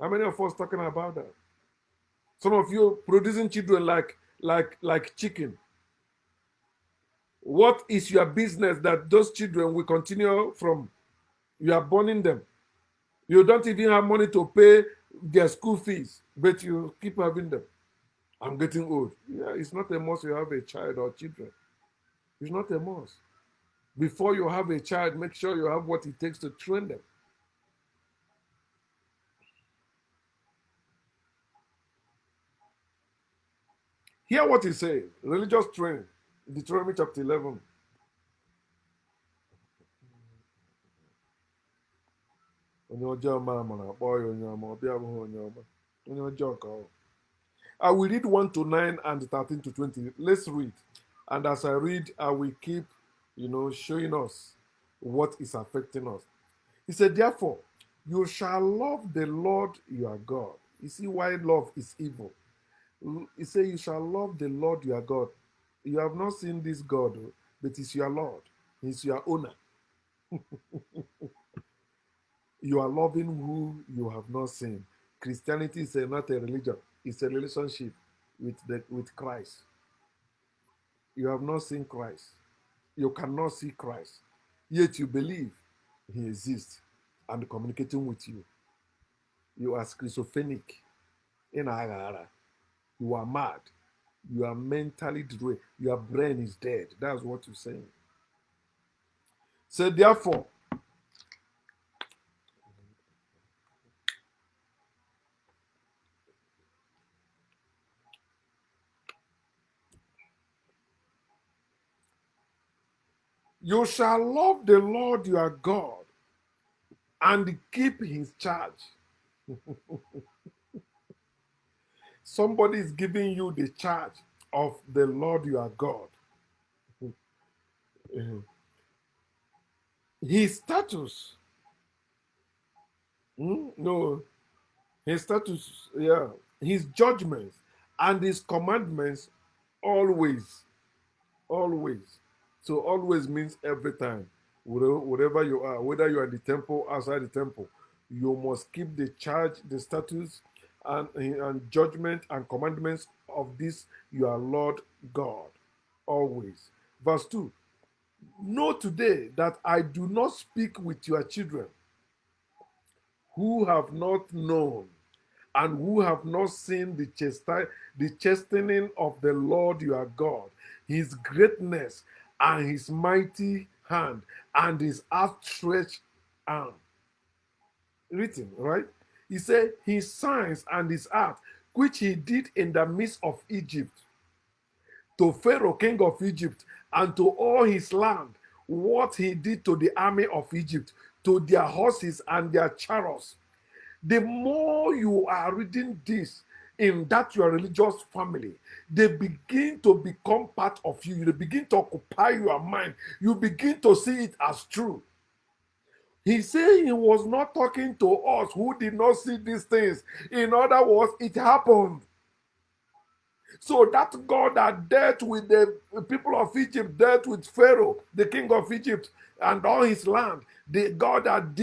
How many of us talking about that? Some of you producing children like chicken. What is your business that those children will continue from? You are burning them. You don't even have money to pay their school fees, but you keep having them. I'm getting old. Yeah, it's not a must you have a child or children. It's not a must. Before you have a child, make sure you have what it takes to train them. Hear what he says. Religious training. Deuteronomy chapter 11. onye ọjọọ ma amara akpọọ ya onye ọma, ọbịa abụghị onye ọma, onye ọjọọ ka ọ. I will read 1 to 9 and 13 to 20. Let's read. And as I read, I will keep, showing us what is affecting us. He said, therefore, you shall love the Lord your God. You see why love is evil. He said, you shall love the Lord your God. You have not seen this God, but he's your Lord. He's your owner. You are loving who you have not seen. Christianity is not a religion. It's a relationship with Christ. You have not seen Christ. You cannot see Christ. Yet you believe he exists and communicating with you. You are schizophrenic. In Agara. You are mad. You are mentally destroyed. Your brain is dead. That's what you're saying. So therefore, you shall love the Lord your God and keep his charge. Somebody is giving you the charge of the Lord your God. His status, no, his status, yeah, his judgments and his commandments always, always. So always means every time, wherever you are, whether you are in the temple, outside the temple, you must keep the charge, the status, and judgment and commandments of this your Lord God, always. Verse 2, know today that I do not speak with your children who have not known and who have not seen the chastening of the Lord your God, his greatness and his mighty hand and his outstretched arm. Written, right? He said, his signs and his art, which he did in the midst of Egypt, to Pharaoh, king of Egypt, and to all his land, what he did to the army of Egypt, to their horses and their chariots. The more you are reading this in that your religious family, they begin to become part of you. They begin to occupy your mind. You begin to see it as true. He said he was not talking to us who did not see these things. In other words, it happened. So that God that dealt with the people of Egypt, dealt with Pharaoh, the king of Egypt, and all his land, the God that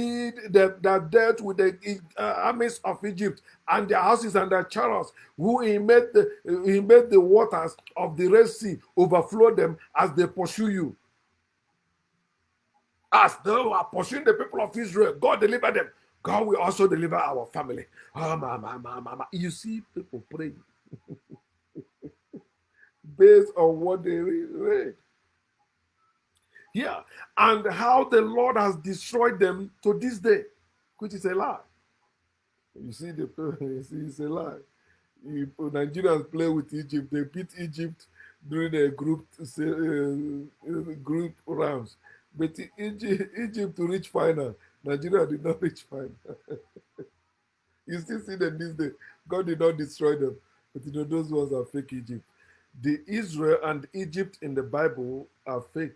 dealt with the armies of Egypt and their houses and their chariots, who he made the waters of the Red Sea overflow them as they pursue you. As they were pursuing the people of Israel, God delivered them. God will also deliver our family. You see people praying based on what they read. Yeah. And how the Lord has destroyed them to this day, which is a lie. You see, it's a lie. Nigerians play with Egypt. They beat Egypt during the group rounds. But Egypt to reach final, Nigeria did not reach final. You still see them this day. God did not destroy them. But those ones are fake Egypt. The Israel and Egypt in the Bible are fake.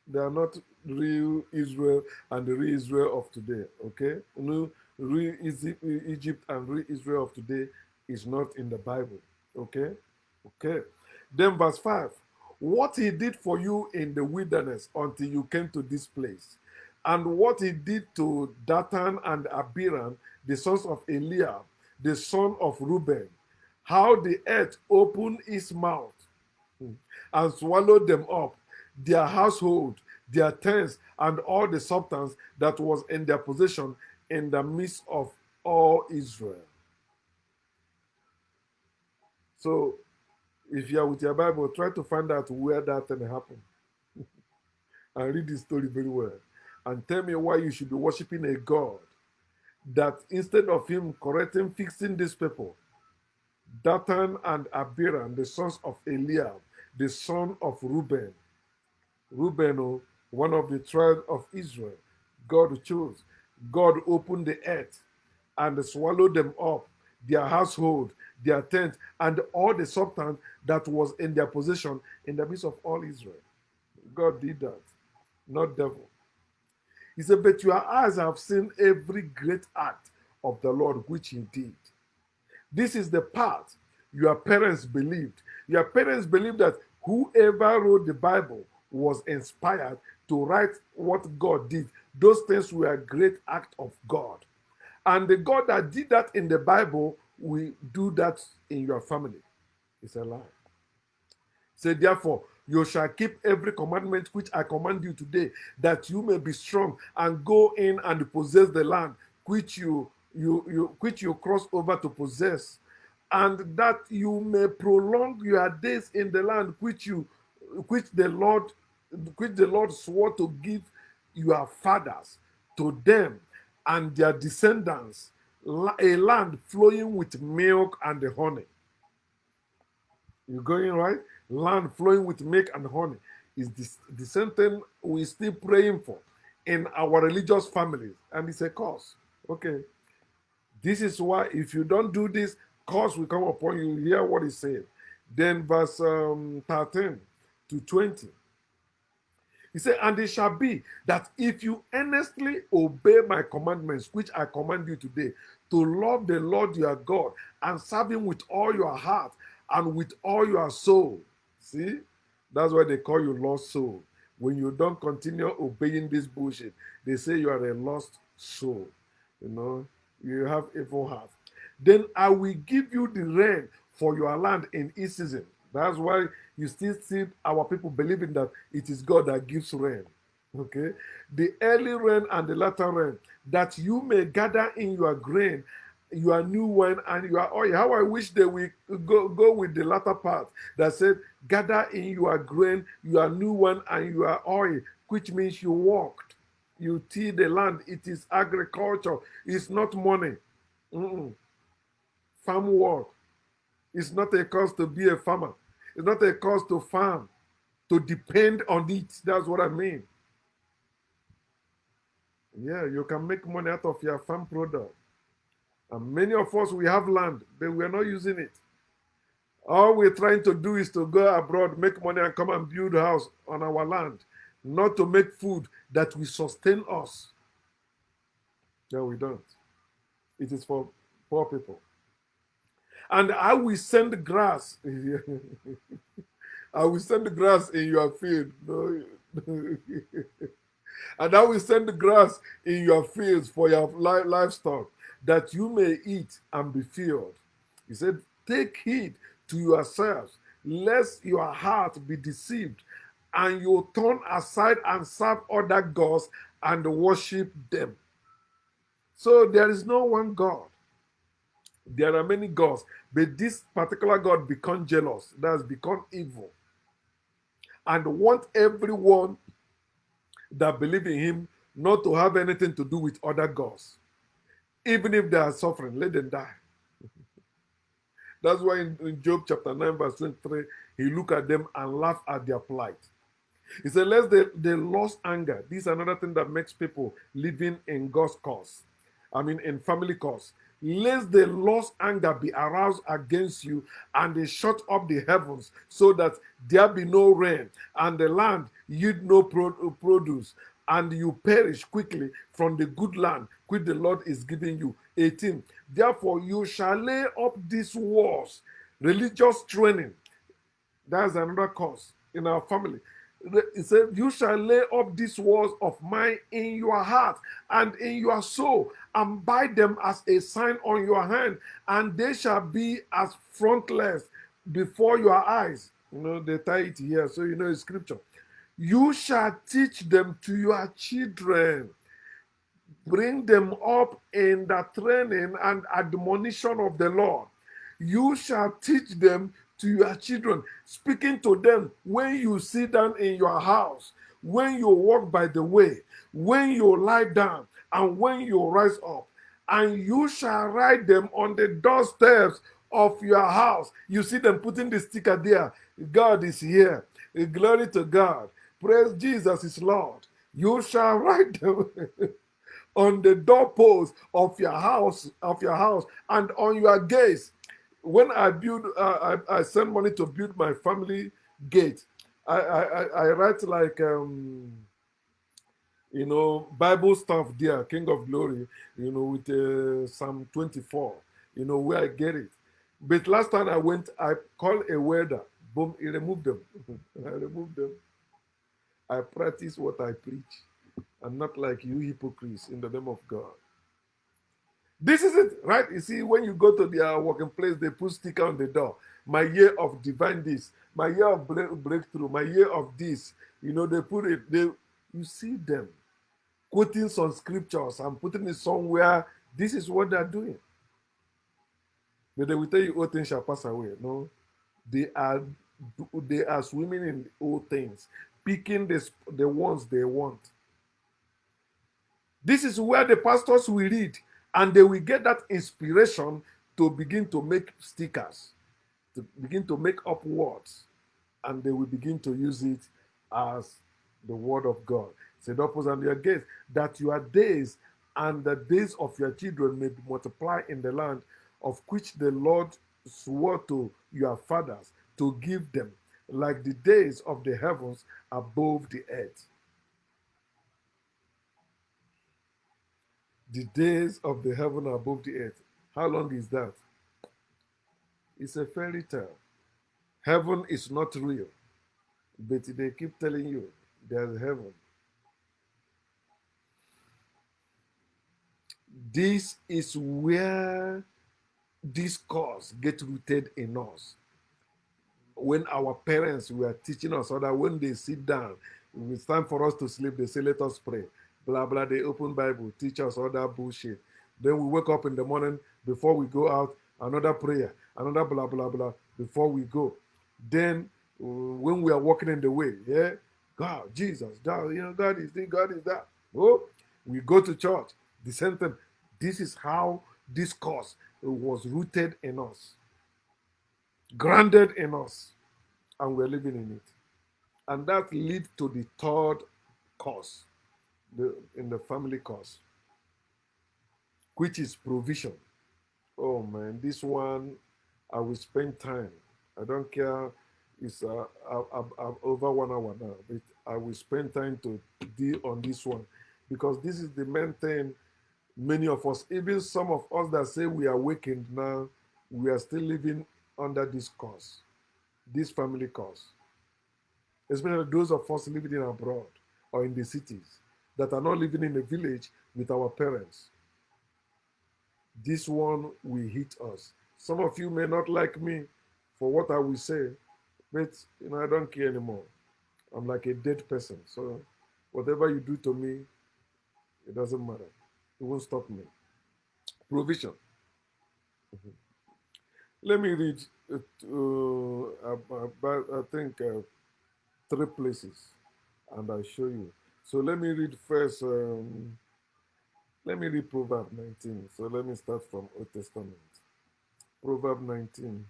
They are not real Israel and the real Israel of today. Okay? No, real Egypt and real Israel of today is not in the Bible. Okay? Okay. Then verse 5. What he did for you in the wilderness until you came to this place, and what he did to Dathan and Abiram, the sons of Eliab, the son of Reuben, how the earth opened its mouth and swallowed them up, their household, their tents, and all the substance that was in their possession in the midst of all Israel. So, if you are with your Bible, try to find out where that thing happened and read the story very well. And tell me why you should be worshiping a God that instead of him correcting, fixing these people, Dathan and Abiram, the sons of Eliab, the son of Reuben, one of the tribes of Israel, God chose. God opened the earth and swallowed them up, their household, their tent, and all the substance that was in their possession in the midst of all Israel. God did that, not devil. He said, but your eyes have seen every great act of the Lord which he did. This is the part your parents believed. Your parents believed that whoever wrote the Bible was inspired to write what God did. Those things were a great act of God. And the God that did that in the Bible will do that in your family. It's a lie. Say, therefore, you shall keep every commandment which I command you today, that you may be strong and go in and possess the land which you cross over to possess, and that you may prolong your days in the land which the Lord swore to give your fathers to them and their descendants, a land flowing with milk and honey. You going right? Land flowing with milk and honey is the same thing we're still praying for in our religious families, and it's a curse. Okay, this is why if you don't do this, curse will come upon you. Hear what he said. Then verse 13 to 20. He said, and it shall be that if you earnestly obey my commandments, which I command you today, to love the Lord your God and serve him with all your heart and with all your soul. See, that's why they call you lost soul. When you don't continue obeying this bullshit, they say you are a lost soul. You know, you have evil heart. Then I will give you the rain for your land in its season. That's why you still see our people believing that it is God that gives rain. Okay? The early rain and the latter rain, that you may gather in your grain, your new wine, and your oil. How I wish they will go with the latter part that said, gather in your grain, your new wine, and your oil, which means you walked. You till the land. It is agriculture. It's not money. Farm work. It's not a cost to be a farmer. It's not a cost to farm, to depend on it. That's what I mean. Yeah, you can make money out of your farm product. And many of us, we have land, but we are not using it. All we're trying to do is to go abroad, make money, and come and build a house on our land, not to make food that will sustain us. No, we don't. It is for poor people. And I will send grass. I will send grass in your field. No. And I will send grass in your fields for your livestock, that you may eat and be filled. He said, take heed to yourselves, lest your heart be deceived, and you turn aside and serve other gods and worship them. So there is no one God. There are many gods, but this particular God become jealous, that has become evil, and want everyone that believe in him not to have anything to do with other gods. Even if they are suffering, let them die. That's why in Job chapter 9, verse 23, he look at them and laugh at their plight. He said, lest they lost anger. This is another thing that makes people living in God's cause. I mean, in family cause. Lest the lost anger be aroused against you, and they shut up the heavens, so that there be no rain, and the land yield no produce, and you perish quickly from the good land which the Lord is giving you. 18. Therefore you shall lay up these walls. Religious training. That's another cause in our family. It said, you shall lay up these walls of mine in your heart and in your soul, and bind them as a sign on your hand, and they shall be as frontlets before your eyes. You know, they tie it here, so you know it's scripture. You shall teach them to your children. Bring them up in the training and admonition of the Lord. You shall teach them to your children, speaking to them when you sit down in your house, when you walk by the way, when you lie down, and when you rise up. And you shall write them on the doorsteps of your house. You see them putting the sticker there. God is here. Glory to God. Praise Jesus is Lord. You shall write them on the doorpost of your house, and on your gates. When I build, I send money to build my family gate. I write like Bible stuff there, King of Glory, with Psalm 24, where I get it. But last time I went, I called a welder. Boom, he removed them. I removed them. I practice what I preach. I'm not like you hypocrites in the name of God. This is it, right? You see, when you go to their working place, they put sticker on the door. My year of divine this, my year of breakthrough, my year of this. They put it, you see them quoting some scriptures and putting it somewhere. This is what they're doing. But they will tell you all things shall pass away. No, they are swimming in old things, picking the ones they want. This is where the pastors will read, and they will get that inspiration to begin to make stickers, to begin to make up words, and they will begin to use it as the word of God. Said oppose and your gates, that your days and the days of your children may be multiplied in the land of which the Lord swore to your fathers to give them, like the days of the heavens above the earth. The days of the heaven above the earth. How long is that? It's a fairy tale. Heaven is not real, but they keep telling you there's heaven. This is where this cause get rooted in us. When our parents were teaching us, or that when they sit down, it's time for us to sleep, they say, let us pray. Blah, blah, they open Bible, teach us all that bullshit. Then we wake up in the morning, before we go out, another prayer, another blah, blah, blah, before we go. Then when we are walking in the way, yeah, God, Jesus, God, God is this, God is that. Oh, we go to church, the same thing. This is how this cause was rooted in us, grounded in us, and we're living in it. And that leads to the third cause in the family cause, which is provision. Oh man, this one I will spend time. I don't care. It's over 1 hour now, but I will spend time to deal on this one, because this is the main thing. Many of us, even some of us that say we are awakened now, we are still living under this cause, this family cause. Especially those of us living in abroad or in the cities that are not living in a village with our parents. This one will hit us. Some of you may not like me for what I will say, but I don't care anymore. I'm like a dead person. So whatever you do to me, it doesn't matter. It won't stop me. Provision. Let me read about, I think, 3 places, and I'll show you. So let me read first. Let me read Proverb 19. So let me start from Old Testament. Proverb 19.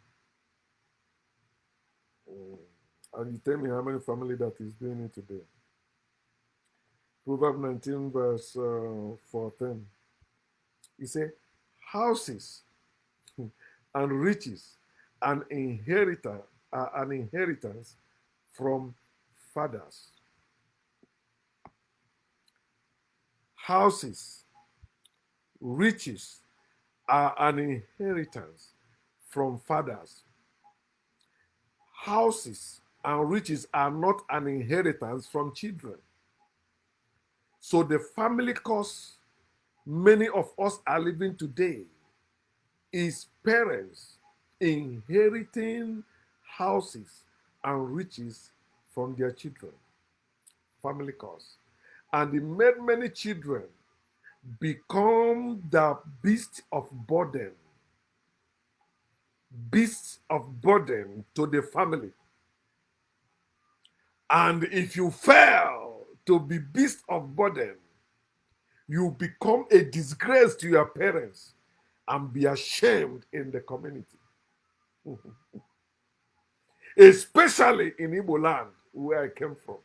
And you tell me how many family that is doing it today. Proverb 19, verse 14. He said, houses and riches and inheritance are an inheritance from fathers. Houses, riches are an inheritance from fathers. Houses and riches are not an inheritance from children. So the family cost many of us are living today is parents inheriting houses and riches from their children. Family cost. And it made many children become the beasts of burden. Beasts of burden to the family. And if you fail to be beast of burden, you become a disgrace to your parents and be ashamed in the community. Especially in Igbo land, where I came from.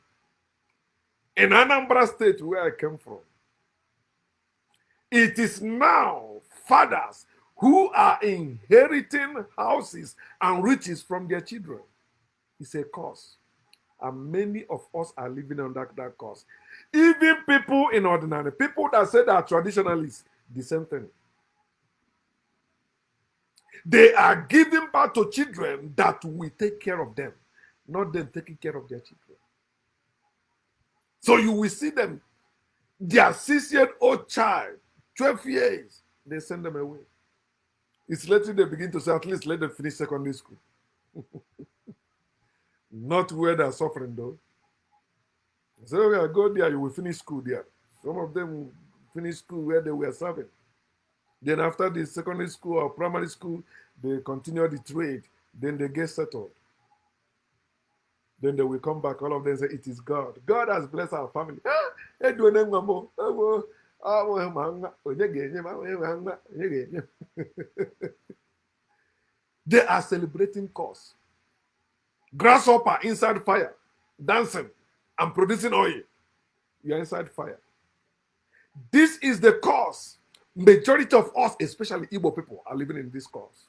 In Anambra State, where I came from. It is now fathers who are inheriting houses and riches from their children. It's a curse. And many of us are living under that curse. Even people in ordinary, people that say they are traditionalists, the same thing. They are giving birth to children that will take care of them, not them taking care of their children. So you will see them, their 6-year-old child, 12 years, they send them away. It's later they begin to say, at least let them finish secondary school. Not where they're suffering though. So okay, go there, you will finish school there. Some of them will finish school where they were serving. Then after the secondary school or primary school, they continue the trade. Then they get settled. Then they will come back. All of them say, it is God. God has blessed our family. They are celebrating cause. Grasshopper inside fire, dancing and producing oil. You are inside fire. This is the cause. Majority of us, especially Igbo people, are living in this cause,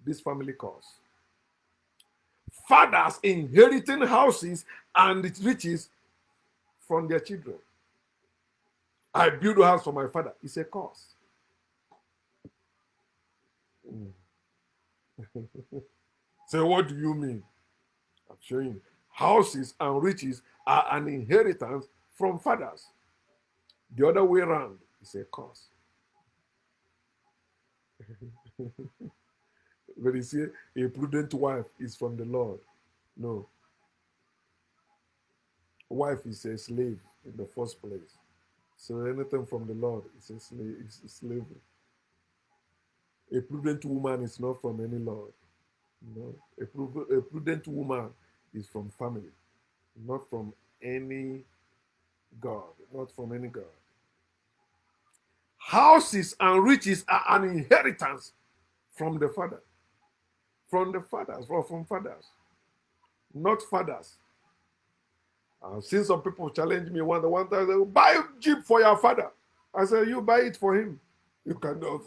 this family cause. Fathers inheriting houses and riches from their children. I build a house for my father. It's a cause. So what do you mean? I'm showing you. Houses and riches are an inheritance from fathers. The other way around is a curse. When you say a prudent wife is from the Lord, no. Wife is a slave in the first place. So anything from the Lord is a slave, is slavery. A prudent woman is not from any Lord. No. A prudent woman is from family, not from any God. Not from any God. Houses and riches are an inheritance from the father. From the fathers, or from fathers, not fathers. I've seen some people challenge me one time, buy a Jeep for your father. I said, you buy it for him. You cannot.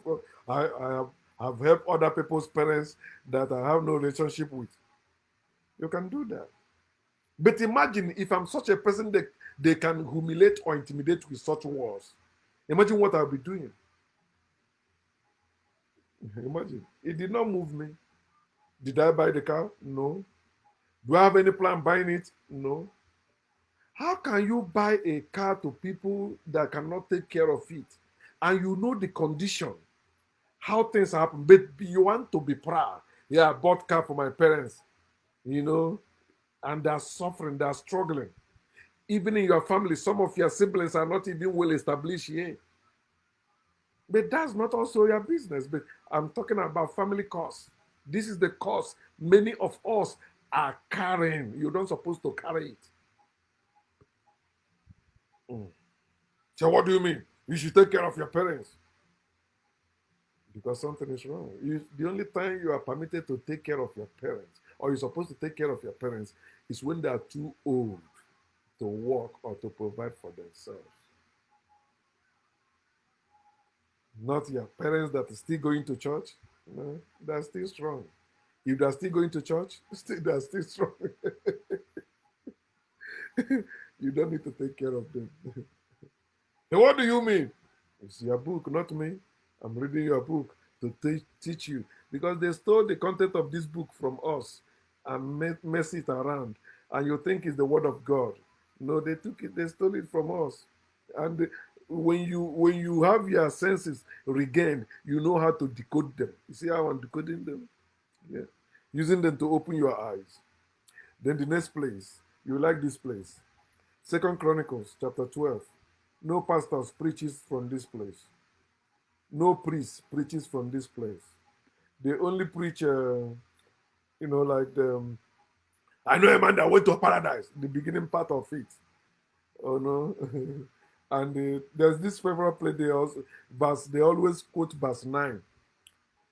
I've helped other people's parents that I have no relationship with. You can do that. But imagine if I'm such a person that they can humiliate or intimidate with such words. Imagine what I'll be doing. Imagine. It did not move me. Did I buy the car? No. Do I have any plan buying it? No. How can you buy a car to people that cannot take care of it? And you know the condition, how things happen, but you want to be proud. Yeah, I bought car for my parents, and they're suffering, they're struggling. Even in your family, some of your siblings are not even well established here. But that's not also your business. But I'm talking about family costs. This is the cost many of us are carrying. You don't supposed to carry it. So what do you mean? You should take care of your parents. Because something is wrong. The only time you are permitted to take care of your parents, or you're supposed to take care of your parents, is when they are too old to work or to provide for themselves. Not your parents that are still going to church. No, they're still strong. If they're still going to church, they're still strong. You don't need to take care of them. Then what do you mean? It's your book, not me. I'm reading your book to teach you. Because they stole the content of this book from us and mess it around. And you think it's the word of God. No, they took it, they stole it from us. And when you have your senses regained, you know how to decode them. You see how I'm decoding them? Yeah. Using them to open your eyes. Then the next place, you like this place. 2 Chronicles chapter 12. No pastors preaches from this place. No priest preaches from this place. They only preach, like I know a man that went to paradise, the beginning part of it. Oh no. And there's this favorite place they always quote verse 9.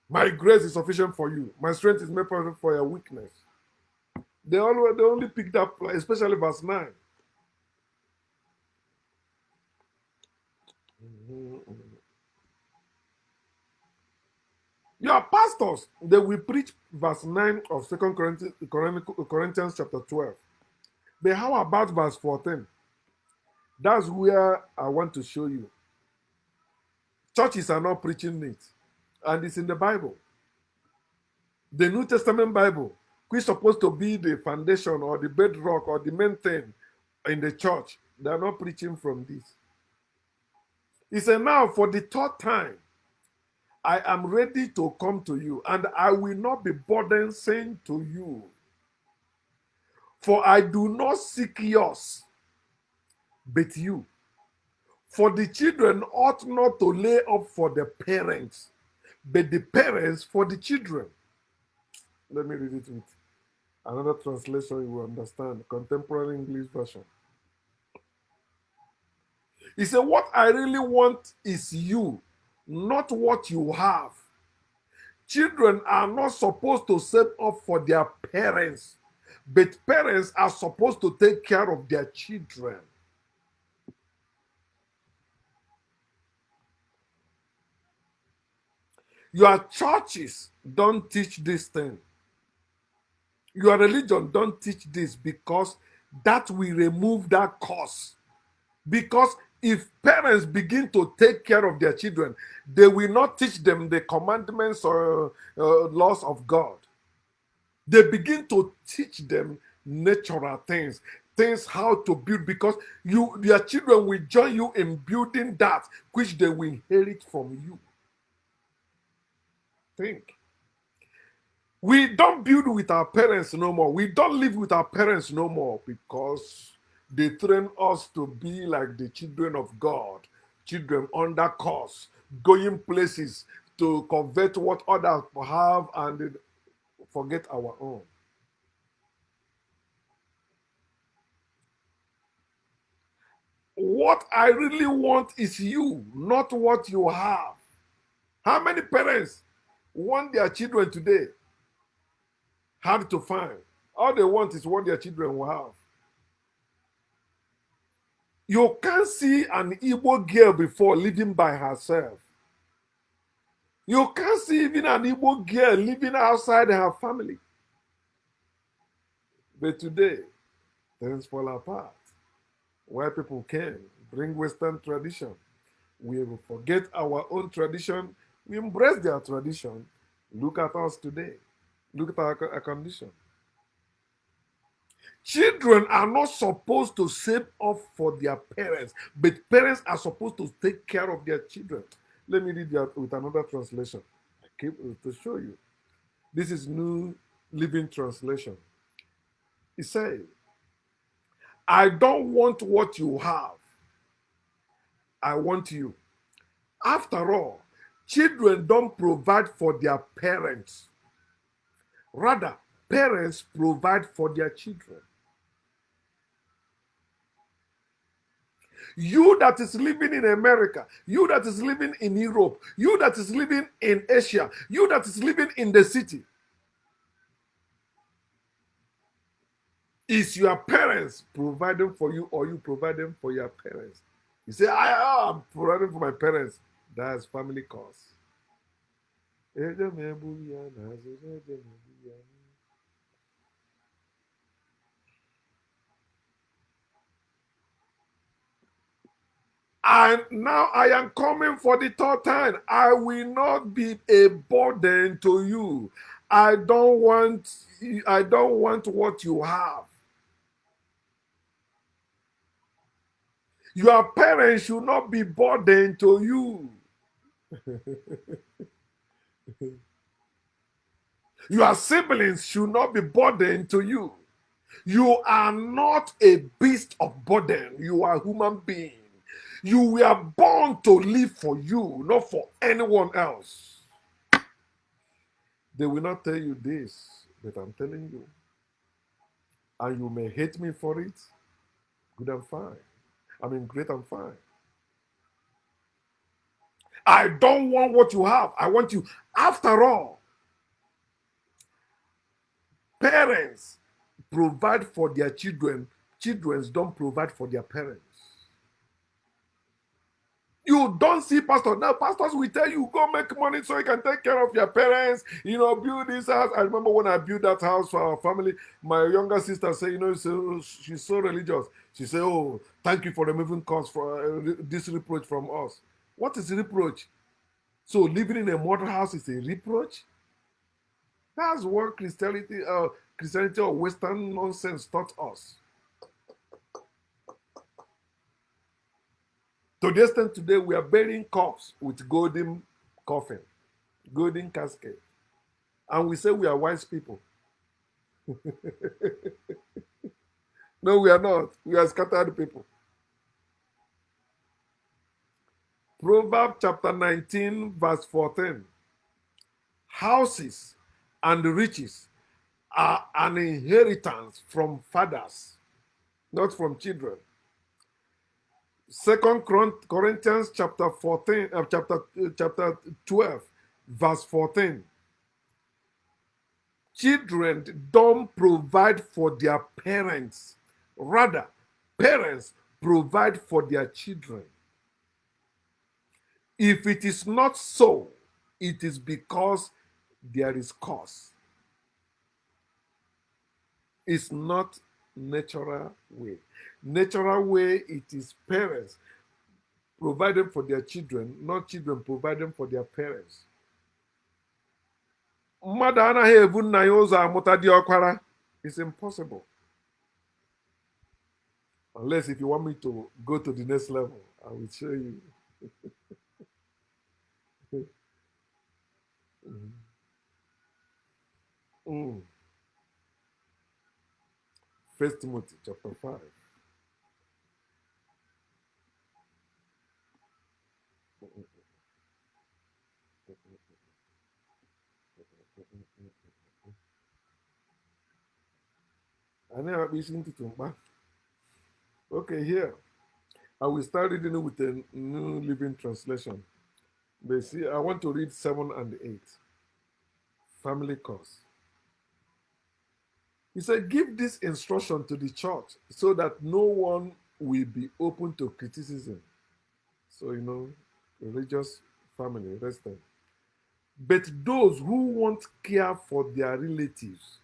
My grace is sufficient for you. My strength is made perfect for your weakness. They only pick that, especially verse 9. Your pastors, they will preach verse 9 of Second Corinthians chapter 12. But how about verse 14? That's where I want to show you. Churches are not preaching it. And it's in the Bible. The New Testament Bible, which is supposed to be the foundation or the bedrock or the main thing in the church, they are not preaching from this. He said, now for the third time, I am ready to come to you, and I will not be burdensome to you. For I do not seek yours, but you. For the children ought not to lay up for the parents, but the parents for the children. Let me read it with another translation you will understand. Contemporary English version. He said, what I really want is you, not what you have. Children are not supposed to save up for their parents, but parents are supposed to take care of their children. Your churches don't teach this thing. Your religion don't teach this because that will remove that cause. Because if parents begin to take care of their children, they will not teach them the commandments or laws of God. They begin to teach them natural things, things how to build, because their children will join you in building that which they will inherit from you. Think. We don't build with our parents no more. We don't live with our parents no more because they train us to be like the children of God, children under curse, going places to convert what others have and forget our own. What I really want is you, not what you have. How many parents want their children today? Hard to find. All they want is what their children will have. You can't see an Igbo girl before living by herself. You can't see even an Igbo girl living outside her family. But today, things fall apart. White people can bring Western tradition. We will forget our own tradition. We embrace their tradition. Look at us today. Look at our condition. Children are not supposed to save up for their parents, but parents are supposed to take care of their children. Let me read that with another translation. I keep to show you. This is New Living Translation. It says, I don't want what you have. I want you. After all, children don't provide for their parents. Rather, parents provide for their children. You that is living in America, you that is living in Europe, you that is living in Asia, you that is living in the city, is your parents providing for you or you providing for your parents? You say, I am providing for my parents. That's family cause. And now I am coming for the third time. I will not be a burden to you. I don't want what you have. Your parents should not be burden to you. Your siblings should not be burden to you. You are not a beast of burden. You are a human being. You were born to live for you, not for anyone else. They will not tell you this, but I'm telling you. And you may hate me for it. Good and fine. I mean, great and fine. I don't want what you have. I want you. After all, parents provide for their children. Children don't provide for their parents. You don't see pastors. Now, pastors will tell you, go make money so you can take care of your parents, build this house. I remember when I built that house for our family, my younger sister said, she's so religious. She said, oh, thank you for removing costs for this reproach from us. What is reproach? So living in a model house is a reproach? That's what Christianity or Western nonsense taught us. To the extent today, we are burying corpses with golden coffin, golden casket. And we say we are wise people. No, we are not. We are scattered people. Proverbs chapter 19, verse 14. Houses and riches are an inheritance from fathers, not from children. Second Corinthians chapter 14, chapter 12, verse 14. Children don't provide for their parents. Rather, parents provide for their children. If it is not so, it is because there is cause. It's not natural way. Natural way, it is parents providing for their children, not children providing for their parents. Mmadụ anaghị ebu nna ya ụzọ amụta dị ọkpara. It's impossible. Unless if you want me to go to the next level, I will show you. Mm. First Timothy chapter 5. I never listened to Tumba. Okay, here. I will start reading it with a New Living Translation. But see, I want to read 7 and 8. Family cause. He said, give this instruction to the church so that no one will be open to criticism. So, religious family, rested. But those who won't care for their relatives,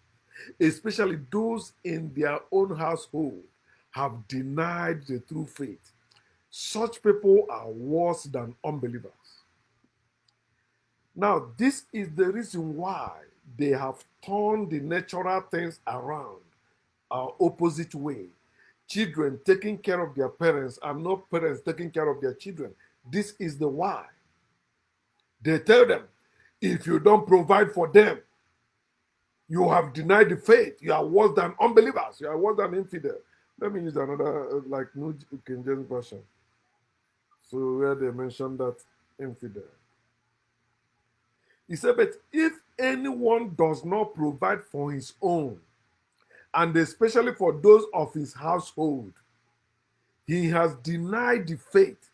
especially those in their own household, have denied the true faith. Such people are worse than unbelievers. Now, this is the reason why they have turned the natural things around our opposite way. Children taking care of their parents and not parents taking care of their children. This is the why. They tell them, if you don't provide for them, you have denied the faith. You are worse than unbelievers. You are worse than infidel. Let me use another, like New King James Version. So where they mention that infidel. He said, but if anyone does not provide for his own, and especially for those of his household, he has denied the faith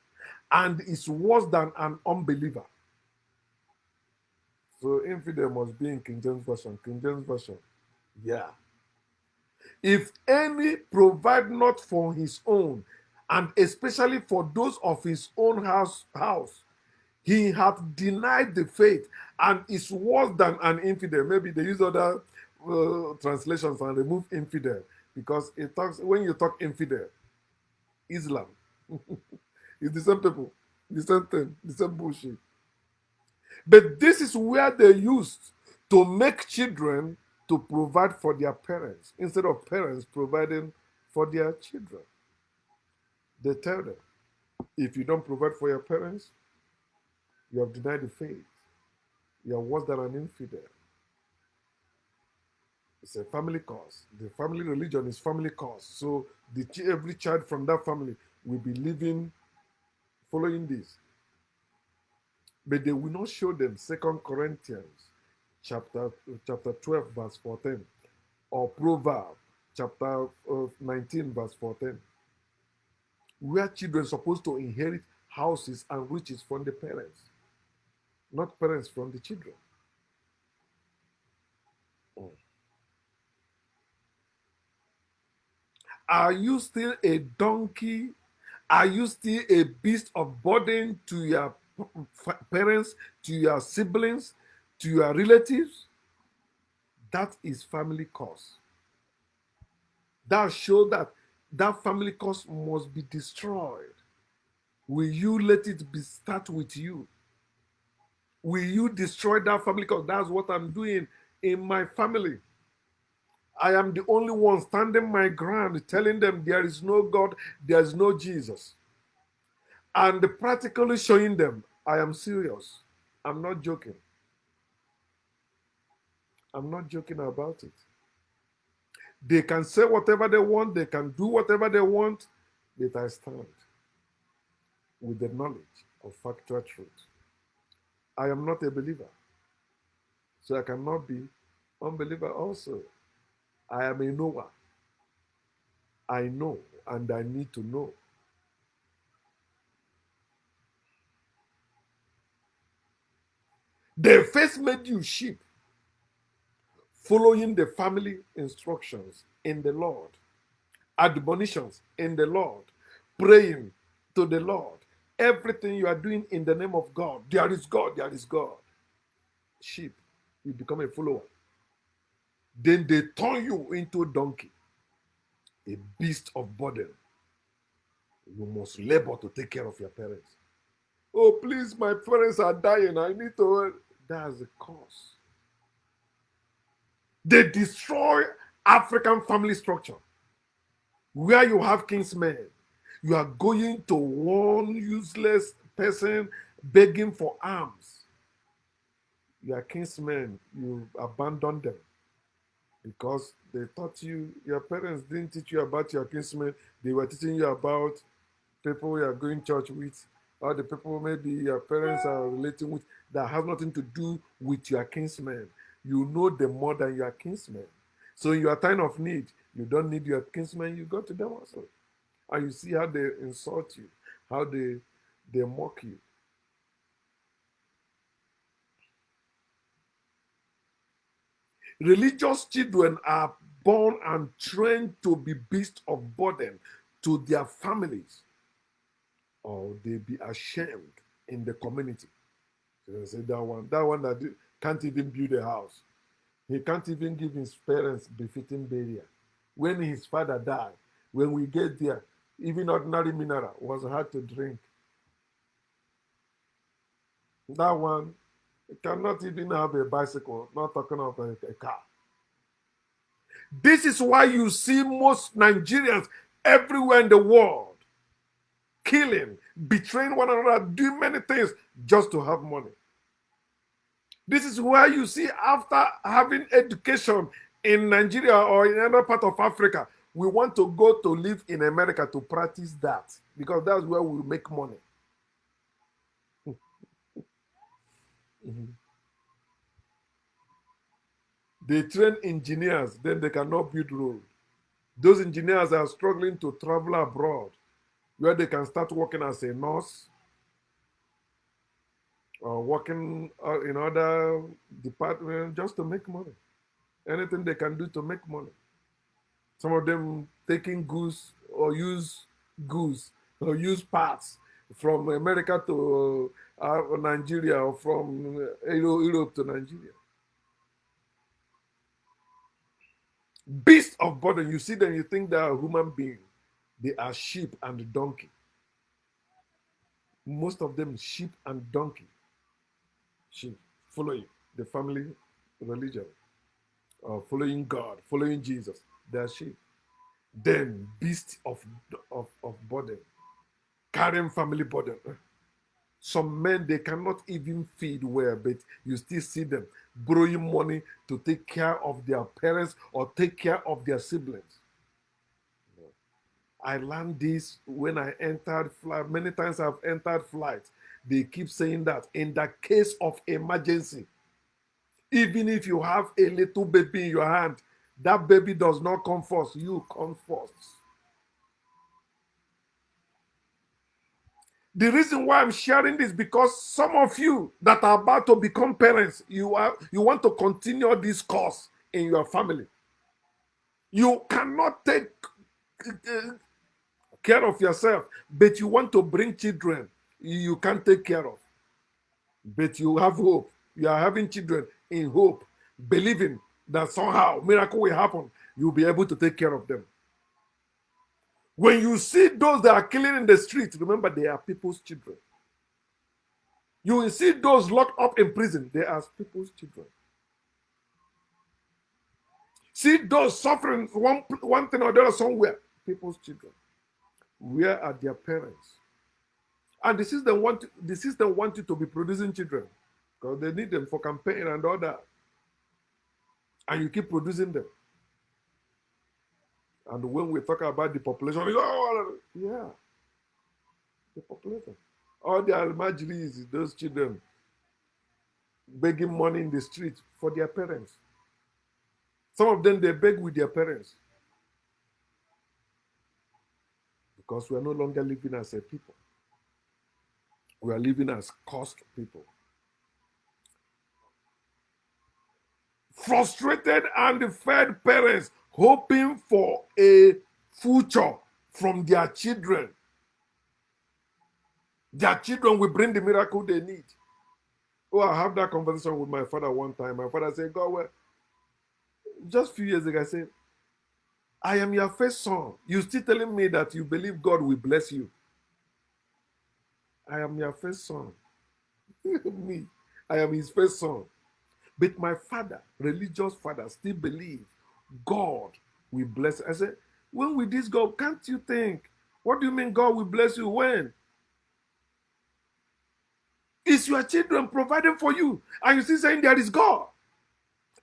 and is worse than an unbeliever. So infidel must be in King James Version. King James Version. Yeah. If any provide not for his own, and especially for those of his own house, he hath denied the faith and is worse than an infidel. Maybe they use other translations and remove infidel because it talks when you talk infidel, Islam, it's the same people, the same thing, the same bullshit. But this is where they used to make children to provide for their parents instead of parents providing for their children. They tell them, if you don't provide for your parents, you have denied the faith. You are worse than an infidel. It's a family cause. The family religion is family cause. So every child from that family will be living following this. But they will not show them 2 Corinthians chapter 12, verse 14, or Proverbs chapter 19, verse 14, where children are supposed to inherit houses and riches from the parents, not parents from the children. Are you still a donkey Are you still a beast of burden to your parents, to your siblings, to your relatives? That is family curse. That shows that that family curse must be destroyed. Will you let it be start with you? Will you destroy that family curse? That's what I'm doing in my family. I am the only one standing my ground, telling them there is no God, there is no Jesus, and practically showing them I am serious. I'm not joking. I'm not joking about it. They can say whatever they want, they can do whatever they want, but I stand with the knowledge of factual truth. I am not a believer, so I cannot be unbeliever also. I am a knower. I know and I need to know. They first made you sheep, following the family instructions in the Lord, admonitions in the Lord, praying to the Lord. Everything you are doing in the name of God. There is God, there is God. Sheep, you become a follower. Then they turn you into a donkey, a beast of burden. You must labor to take care of your parents. Oh, please, my parents are dying. I need to. That's the cause. They destroy African family structure. Where you have kinsmen, you are going to one useless person begging for alms. Your kinsmen, you abandon them because they taught you, your parents didn't teach you about your kinsmen. They were teaching you about people you are going to church with, or the people maybe your parents are relating with that has nothing to do with your kinsmen. You know them more than your kinsmen. So in your time of need, you don't need your kinsmen, you go to them also. And you see how they insult you, how they mock you. Religious children are born and trained to be beasts of burden to their families, or they be ashamed in the community. So they say that one that can't even build a house. He can't even give his parents befitting burial. When his father died, when we get there, even ordinary mineral was hard to drink. That one cannot even have a bicycle, not talking of a car. This is why you see most Nigerians everywhere in the world killing, betraying one another, doing many things just to have money. This is why you see after having education in Nigeria or in another part of Africa, we want to go to live in America to practice that because that's where we make money. Mhm. They train engineers, then they cannot build roads. Those engineers are struggling to travel abroad where they can start working as a nurse or working in other departments just to make money. Anything they can do to make money. Some of them taking goods or use parts from America to Nigeria or from Europe to Nigeria. Beasts of burden. You see them, you think they are human beings. They are sheep and donkey. Most of them sheep and donkey. Sheep following the family religion, following God, following Jesus. They are sheep. Then beasts of burden, carrying family burden. Some men they cannot even feed well, but you still see them borrowing money to take care of their parents or take care of their siblings. I learned this when I entered flight. Many times I've entered flight. They keep saying that in the case of emergency, even if you have a little baby in your hand, that baby does not come first. You come first. The reason why I'm sharing this because some of you that are about to become parents, you want to continue this course in your family. You cannot take care of yourself, but you want to bring children you can't take care of. But you have hope. You are having children in hope, believing that somehow miracle will happen. You'll be able to take care of them. When you see those that are killing in the street, remember they are people's children. You will see those locked up in prison, they are people's children. See those suffering one thing or the other somewhere, people's children. Where are their parents? And the system want you to be producing children because they need them for campaign and all that. And you keep producing them. And when we talk about the population, oh, yeah, the population. All the Almajiris, those children, begging money in the street for their parents. Some of them, they beg with their parents. Because we are no longer living as a people. We are living as cost people. Frustrated and fed parents hoping for a future from their children. Their children will bring the miracle they need. Oh, I have that conversation with my father one time. My father said, God, well, just a few years ago, I said, I am your first son. You still telling me that you believe God will bless you. I am your first son. Me, I am his first son. But my father, religious father, still believe God will bless. I said, when will this go? Can't you think? What do you mean God will bless you? When? It's your children providing for you. And you still saying there is God.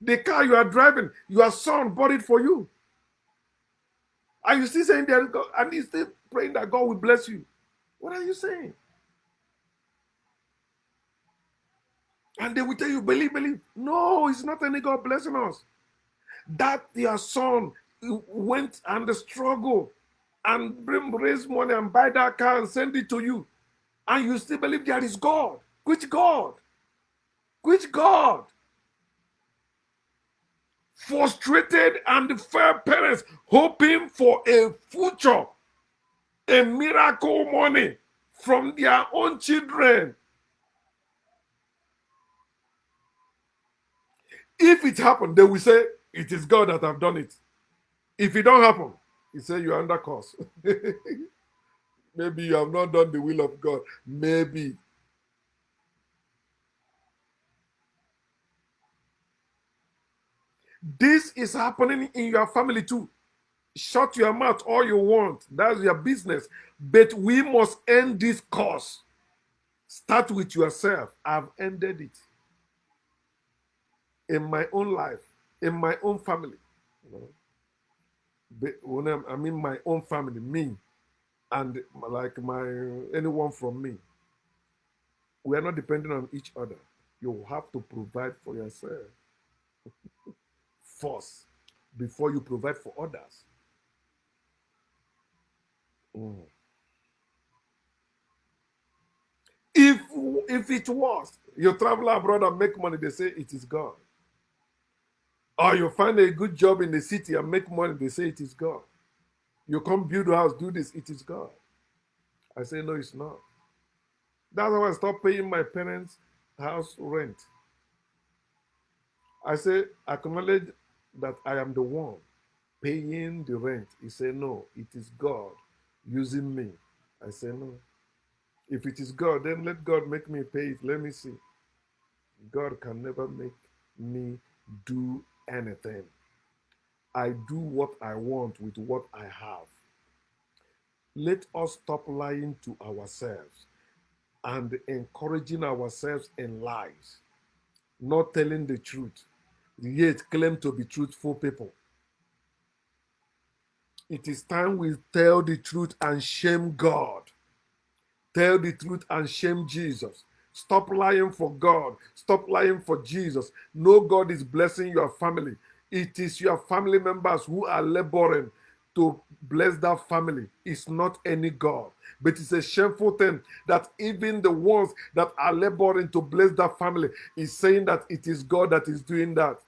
The car you are driving, your son bought it for you. And you still saying there is God. And he's still praying that God will bless you. What are you saying? And they will tell you, believe, believe. No, it's not any God blessing us. That your son went and struggled and raise money and buy that car and send it to you. And you still believe there is God. Which God? Which God? Frustrated and fair parents hoping for a future, a miracle money from their own children. If it happened, they will say, it is God that have done it. If it don't happen, he say you're under curse. Maybe you have not done the will of God. Maybe. This is happening in your family too. Shut your mouth all you want. That's your business. But we must end this curse. Start with yourself. I've ended it. In my own life, in my own family. When I mean my own family, me, and like anyone from me. We are not dependent on each other. You have to provide for yourself first before you provide for others. Mm. If it was, you travel abroad and make money, they say it is God. Or you find a good job in the city and make money, they say it is God. You come build a house, do this, it is God. I say, no, it's not. That's why I stopped paying my parents' house rent. I say, acknowledge that I am the one paying the rent. He said, no, it is God using me. I say, no. If it is God, then let God make me pay it. Let me see. God can never make me do anything. I do what I want with what I have. Let us stop lying to ourselves and encouraging ourselves in lies, not telling the truth, yet claim to be truthful people. It is time we tell the truth and shame God. Tell the truth and shame Jesus. Stop lying for God. Stop lying for Jesus. No, God is blessing your family. It is your family members who are laboring to bless that family. It's not any God. But it's a shameful thing that even the ones that are laboring to bless that family is saying that it is God that is doing that.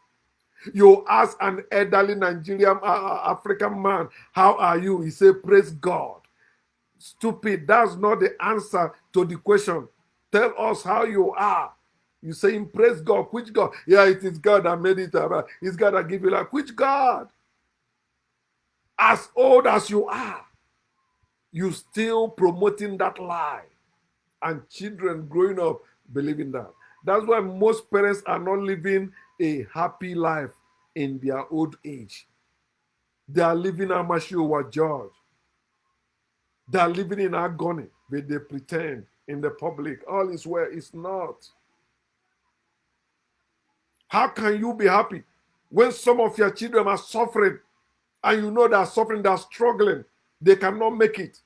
You ask an elderly Nigerian African man, how are you? He say, praise God. Stupid. That's not the answer to the question. Tell us how you are. You say, praise God. Which God? Yeah, it is God that made it. It's God that give you life. Which God? As old as you are, you still promoting that lie. And children growing up believing that. That's why most parents are not living a happy life in their old age. They are living Amashiwa George. They are living in agony, but they pretend in the public all is well. It's not. How can you be happy when some of your children are suffering and you know they are suffering, they are struggling, they cannot make it?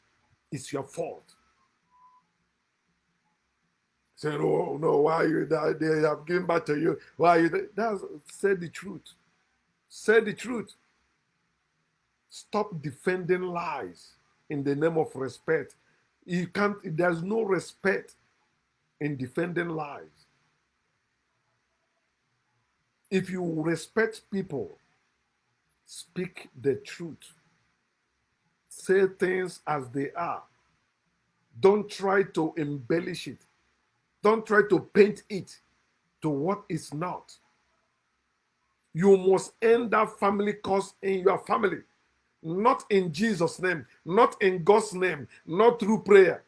It's your fault. Say, oh no, why you that they have given back to you? Why you that's say the truth. Say the truth. Stop defending lies in the name of respect. You can't, there's no respect in defending lies. If you respect people, speak the truth. Say things as they are. Don't try to embellish it. Don't try to paint it to what it's not. You must end that family curse in your family. Not in Jesus' name, not in God's name, not through prayer.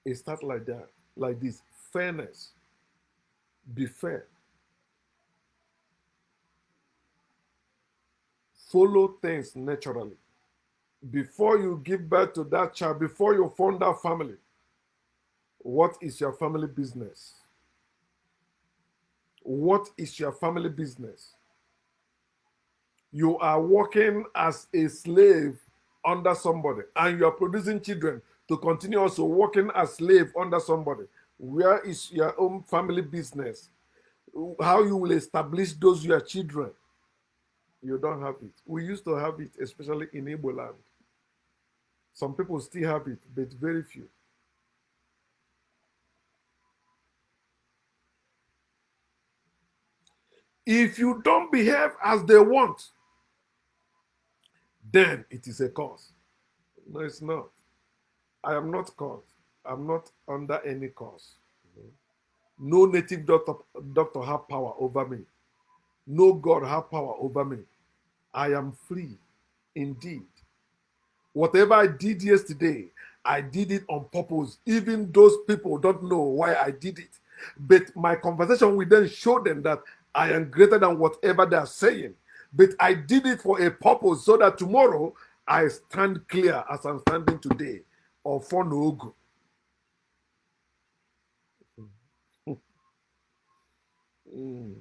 It starts like that, like this. Fairness. Be fair. Follow things naturally. Before you give birth to that child, before you form that family, what is your family business? What is your family business? You are working as a slave under somebody, and you are producing children to continue also working as slave under somebody. Where is your own family business? How you will establish those your children? You don't have it. We used to have it, especially in Igbo land. Some people still have it, but very few. If you don't behave as they want, then it is a cause. No, it's not. I am not caused. I'm not under any cause. No native doctor have power over me. No God have power over me. I am free indeed. Whatever I did yesterday, I did it on purpose. Even those people don't know why I did it. But my conversation with them showed them that I am greater than whatever they are saying. But I did it for a purpose so that tomorrow I stand clear as I'm standing today. Or for no good. Mm.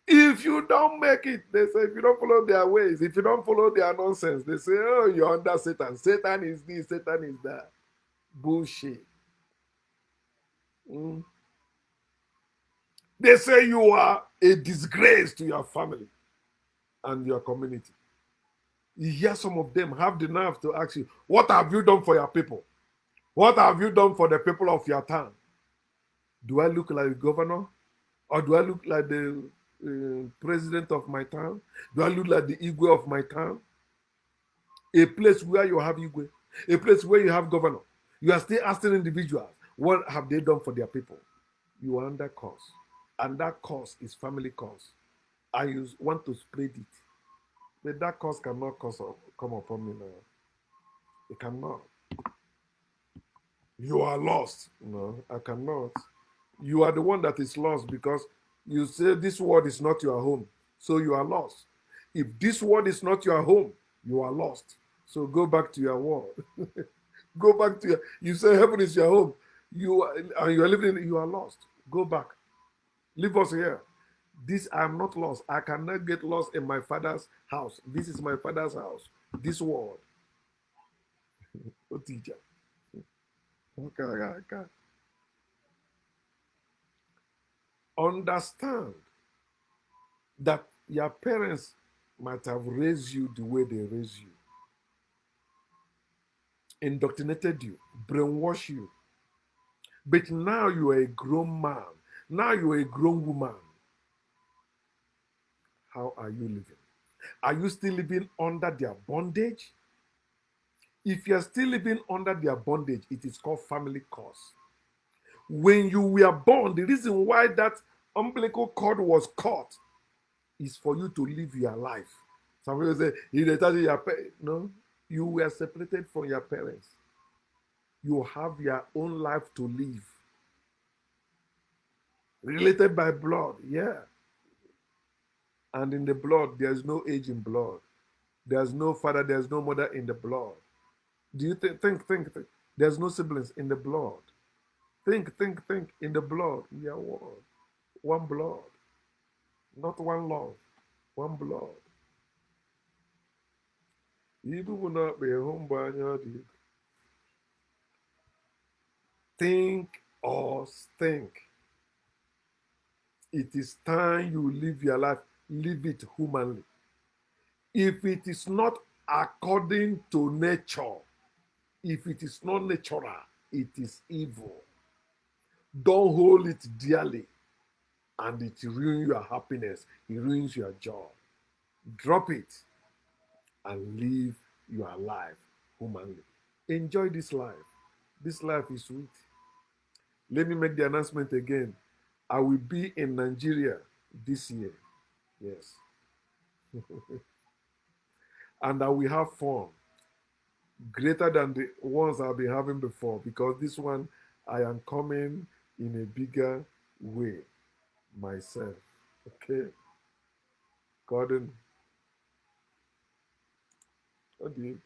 If you don't make it, they say, if you don't follow their ways, if you don't follow their nonsense, they say, oh, you're under Satan. Satan is this, Satan is that. Bullshit. Mm. They say you are a disgrace to your family and your community. You hear some of them have the nerve to ask you, what have you done for your people? What have you done for the people of your town? Do I look like a governor? Or do I look like the president of my town? Do I look like the Igwe of my town? A place where you have Igwe, a place where you have governor. You are still asking individuals, what have they done for their people? You are under curse. And that curse is family curse. And you want to spread it. But that curse cannot come upon me now. It cannot. You are lost. No, I cannot. You are the one that is lost because you say this world is not your home. So you are lost. If this world is not your home, you are lost. So go back to your world. Go back to your, you say heaven is your home. You are, and you are living in, you are lost. Go back. Leave us here. This I am not lost. I cannot get lost in my father's house. This is my father's house. This world. Oh, teacher. Okay. Understand that your parents might have raised you the way they raised you, indoctrinated you, brainwashed you. But now you are a grown man. Now you are a grown woman. How are you living? Are you still living under their bondage? If you are still living under their bondage, it is called family curse. When you were born, the reason why that umbilical cord was cut is for you to live your life. Some people say, "If they tell you your no, you were separated from your parents. You have your own life to live. Related by blood, yeah. And in the blood, there's no age in blood. There's no father, there's no mother in the blood. Do you think? There's no siblings in the blood. Think. In the blood, we are one. One blood. Not one love. One blood. Ibu will not be home by your deed. Think or think. It is time you live your life. Live it humanly. If it is not according to nature, if it is not natural, it is evil. Don't hold it dearly, and it ruins your happiness. It ruins your joy. Drop it and live your life humanly. Enjoy this life. This life is sweet. Let me make the announcement again. I will be in Nigeria this year. Yes. And I will have fun greater than the ones I've been having before, because this one I am coming in a bigger way myself. Okay. Gordon, what do you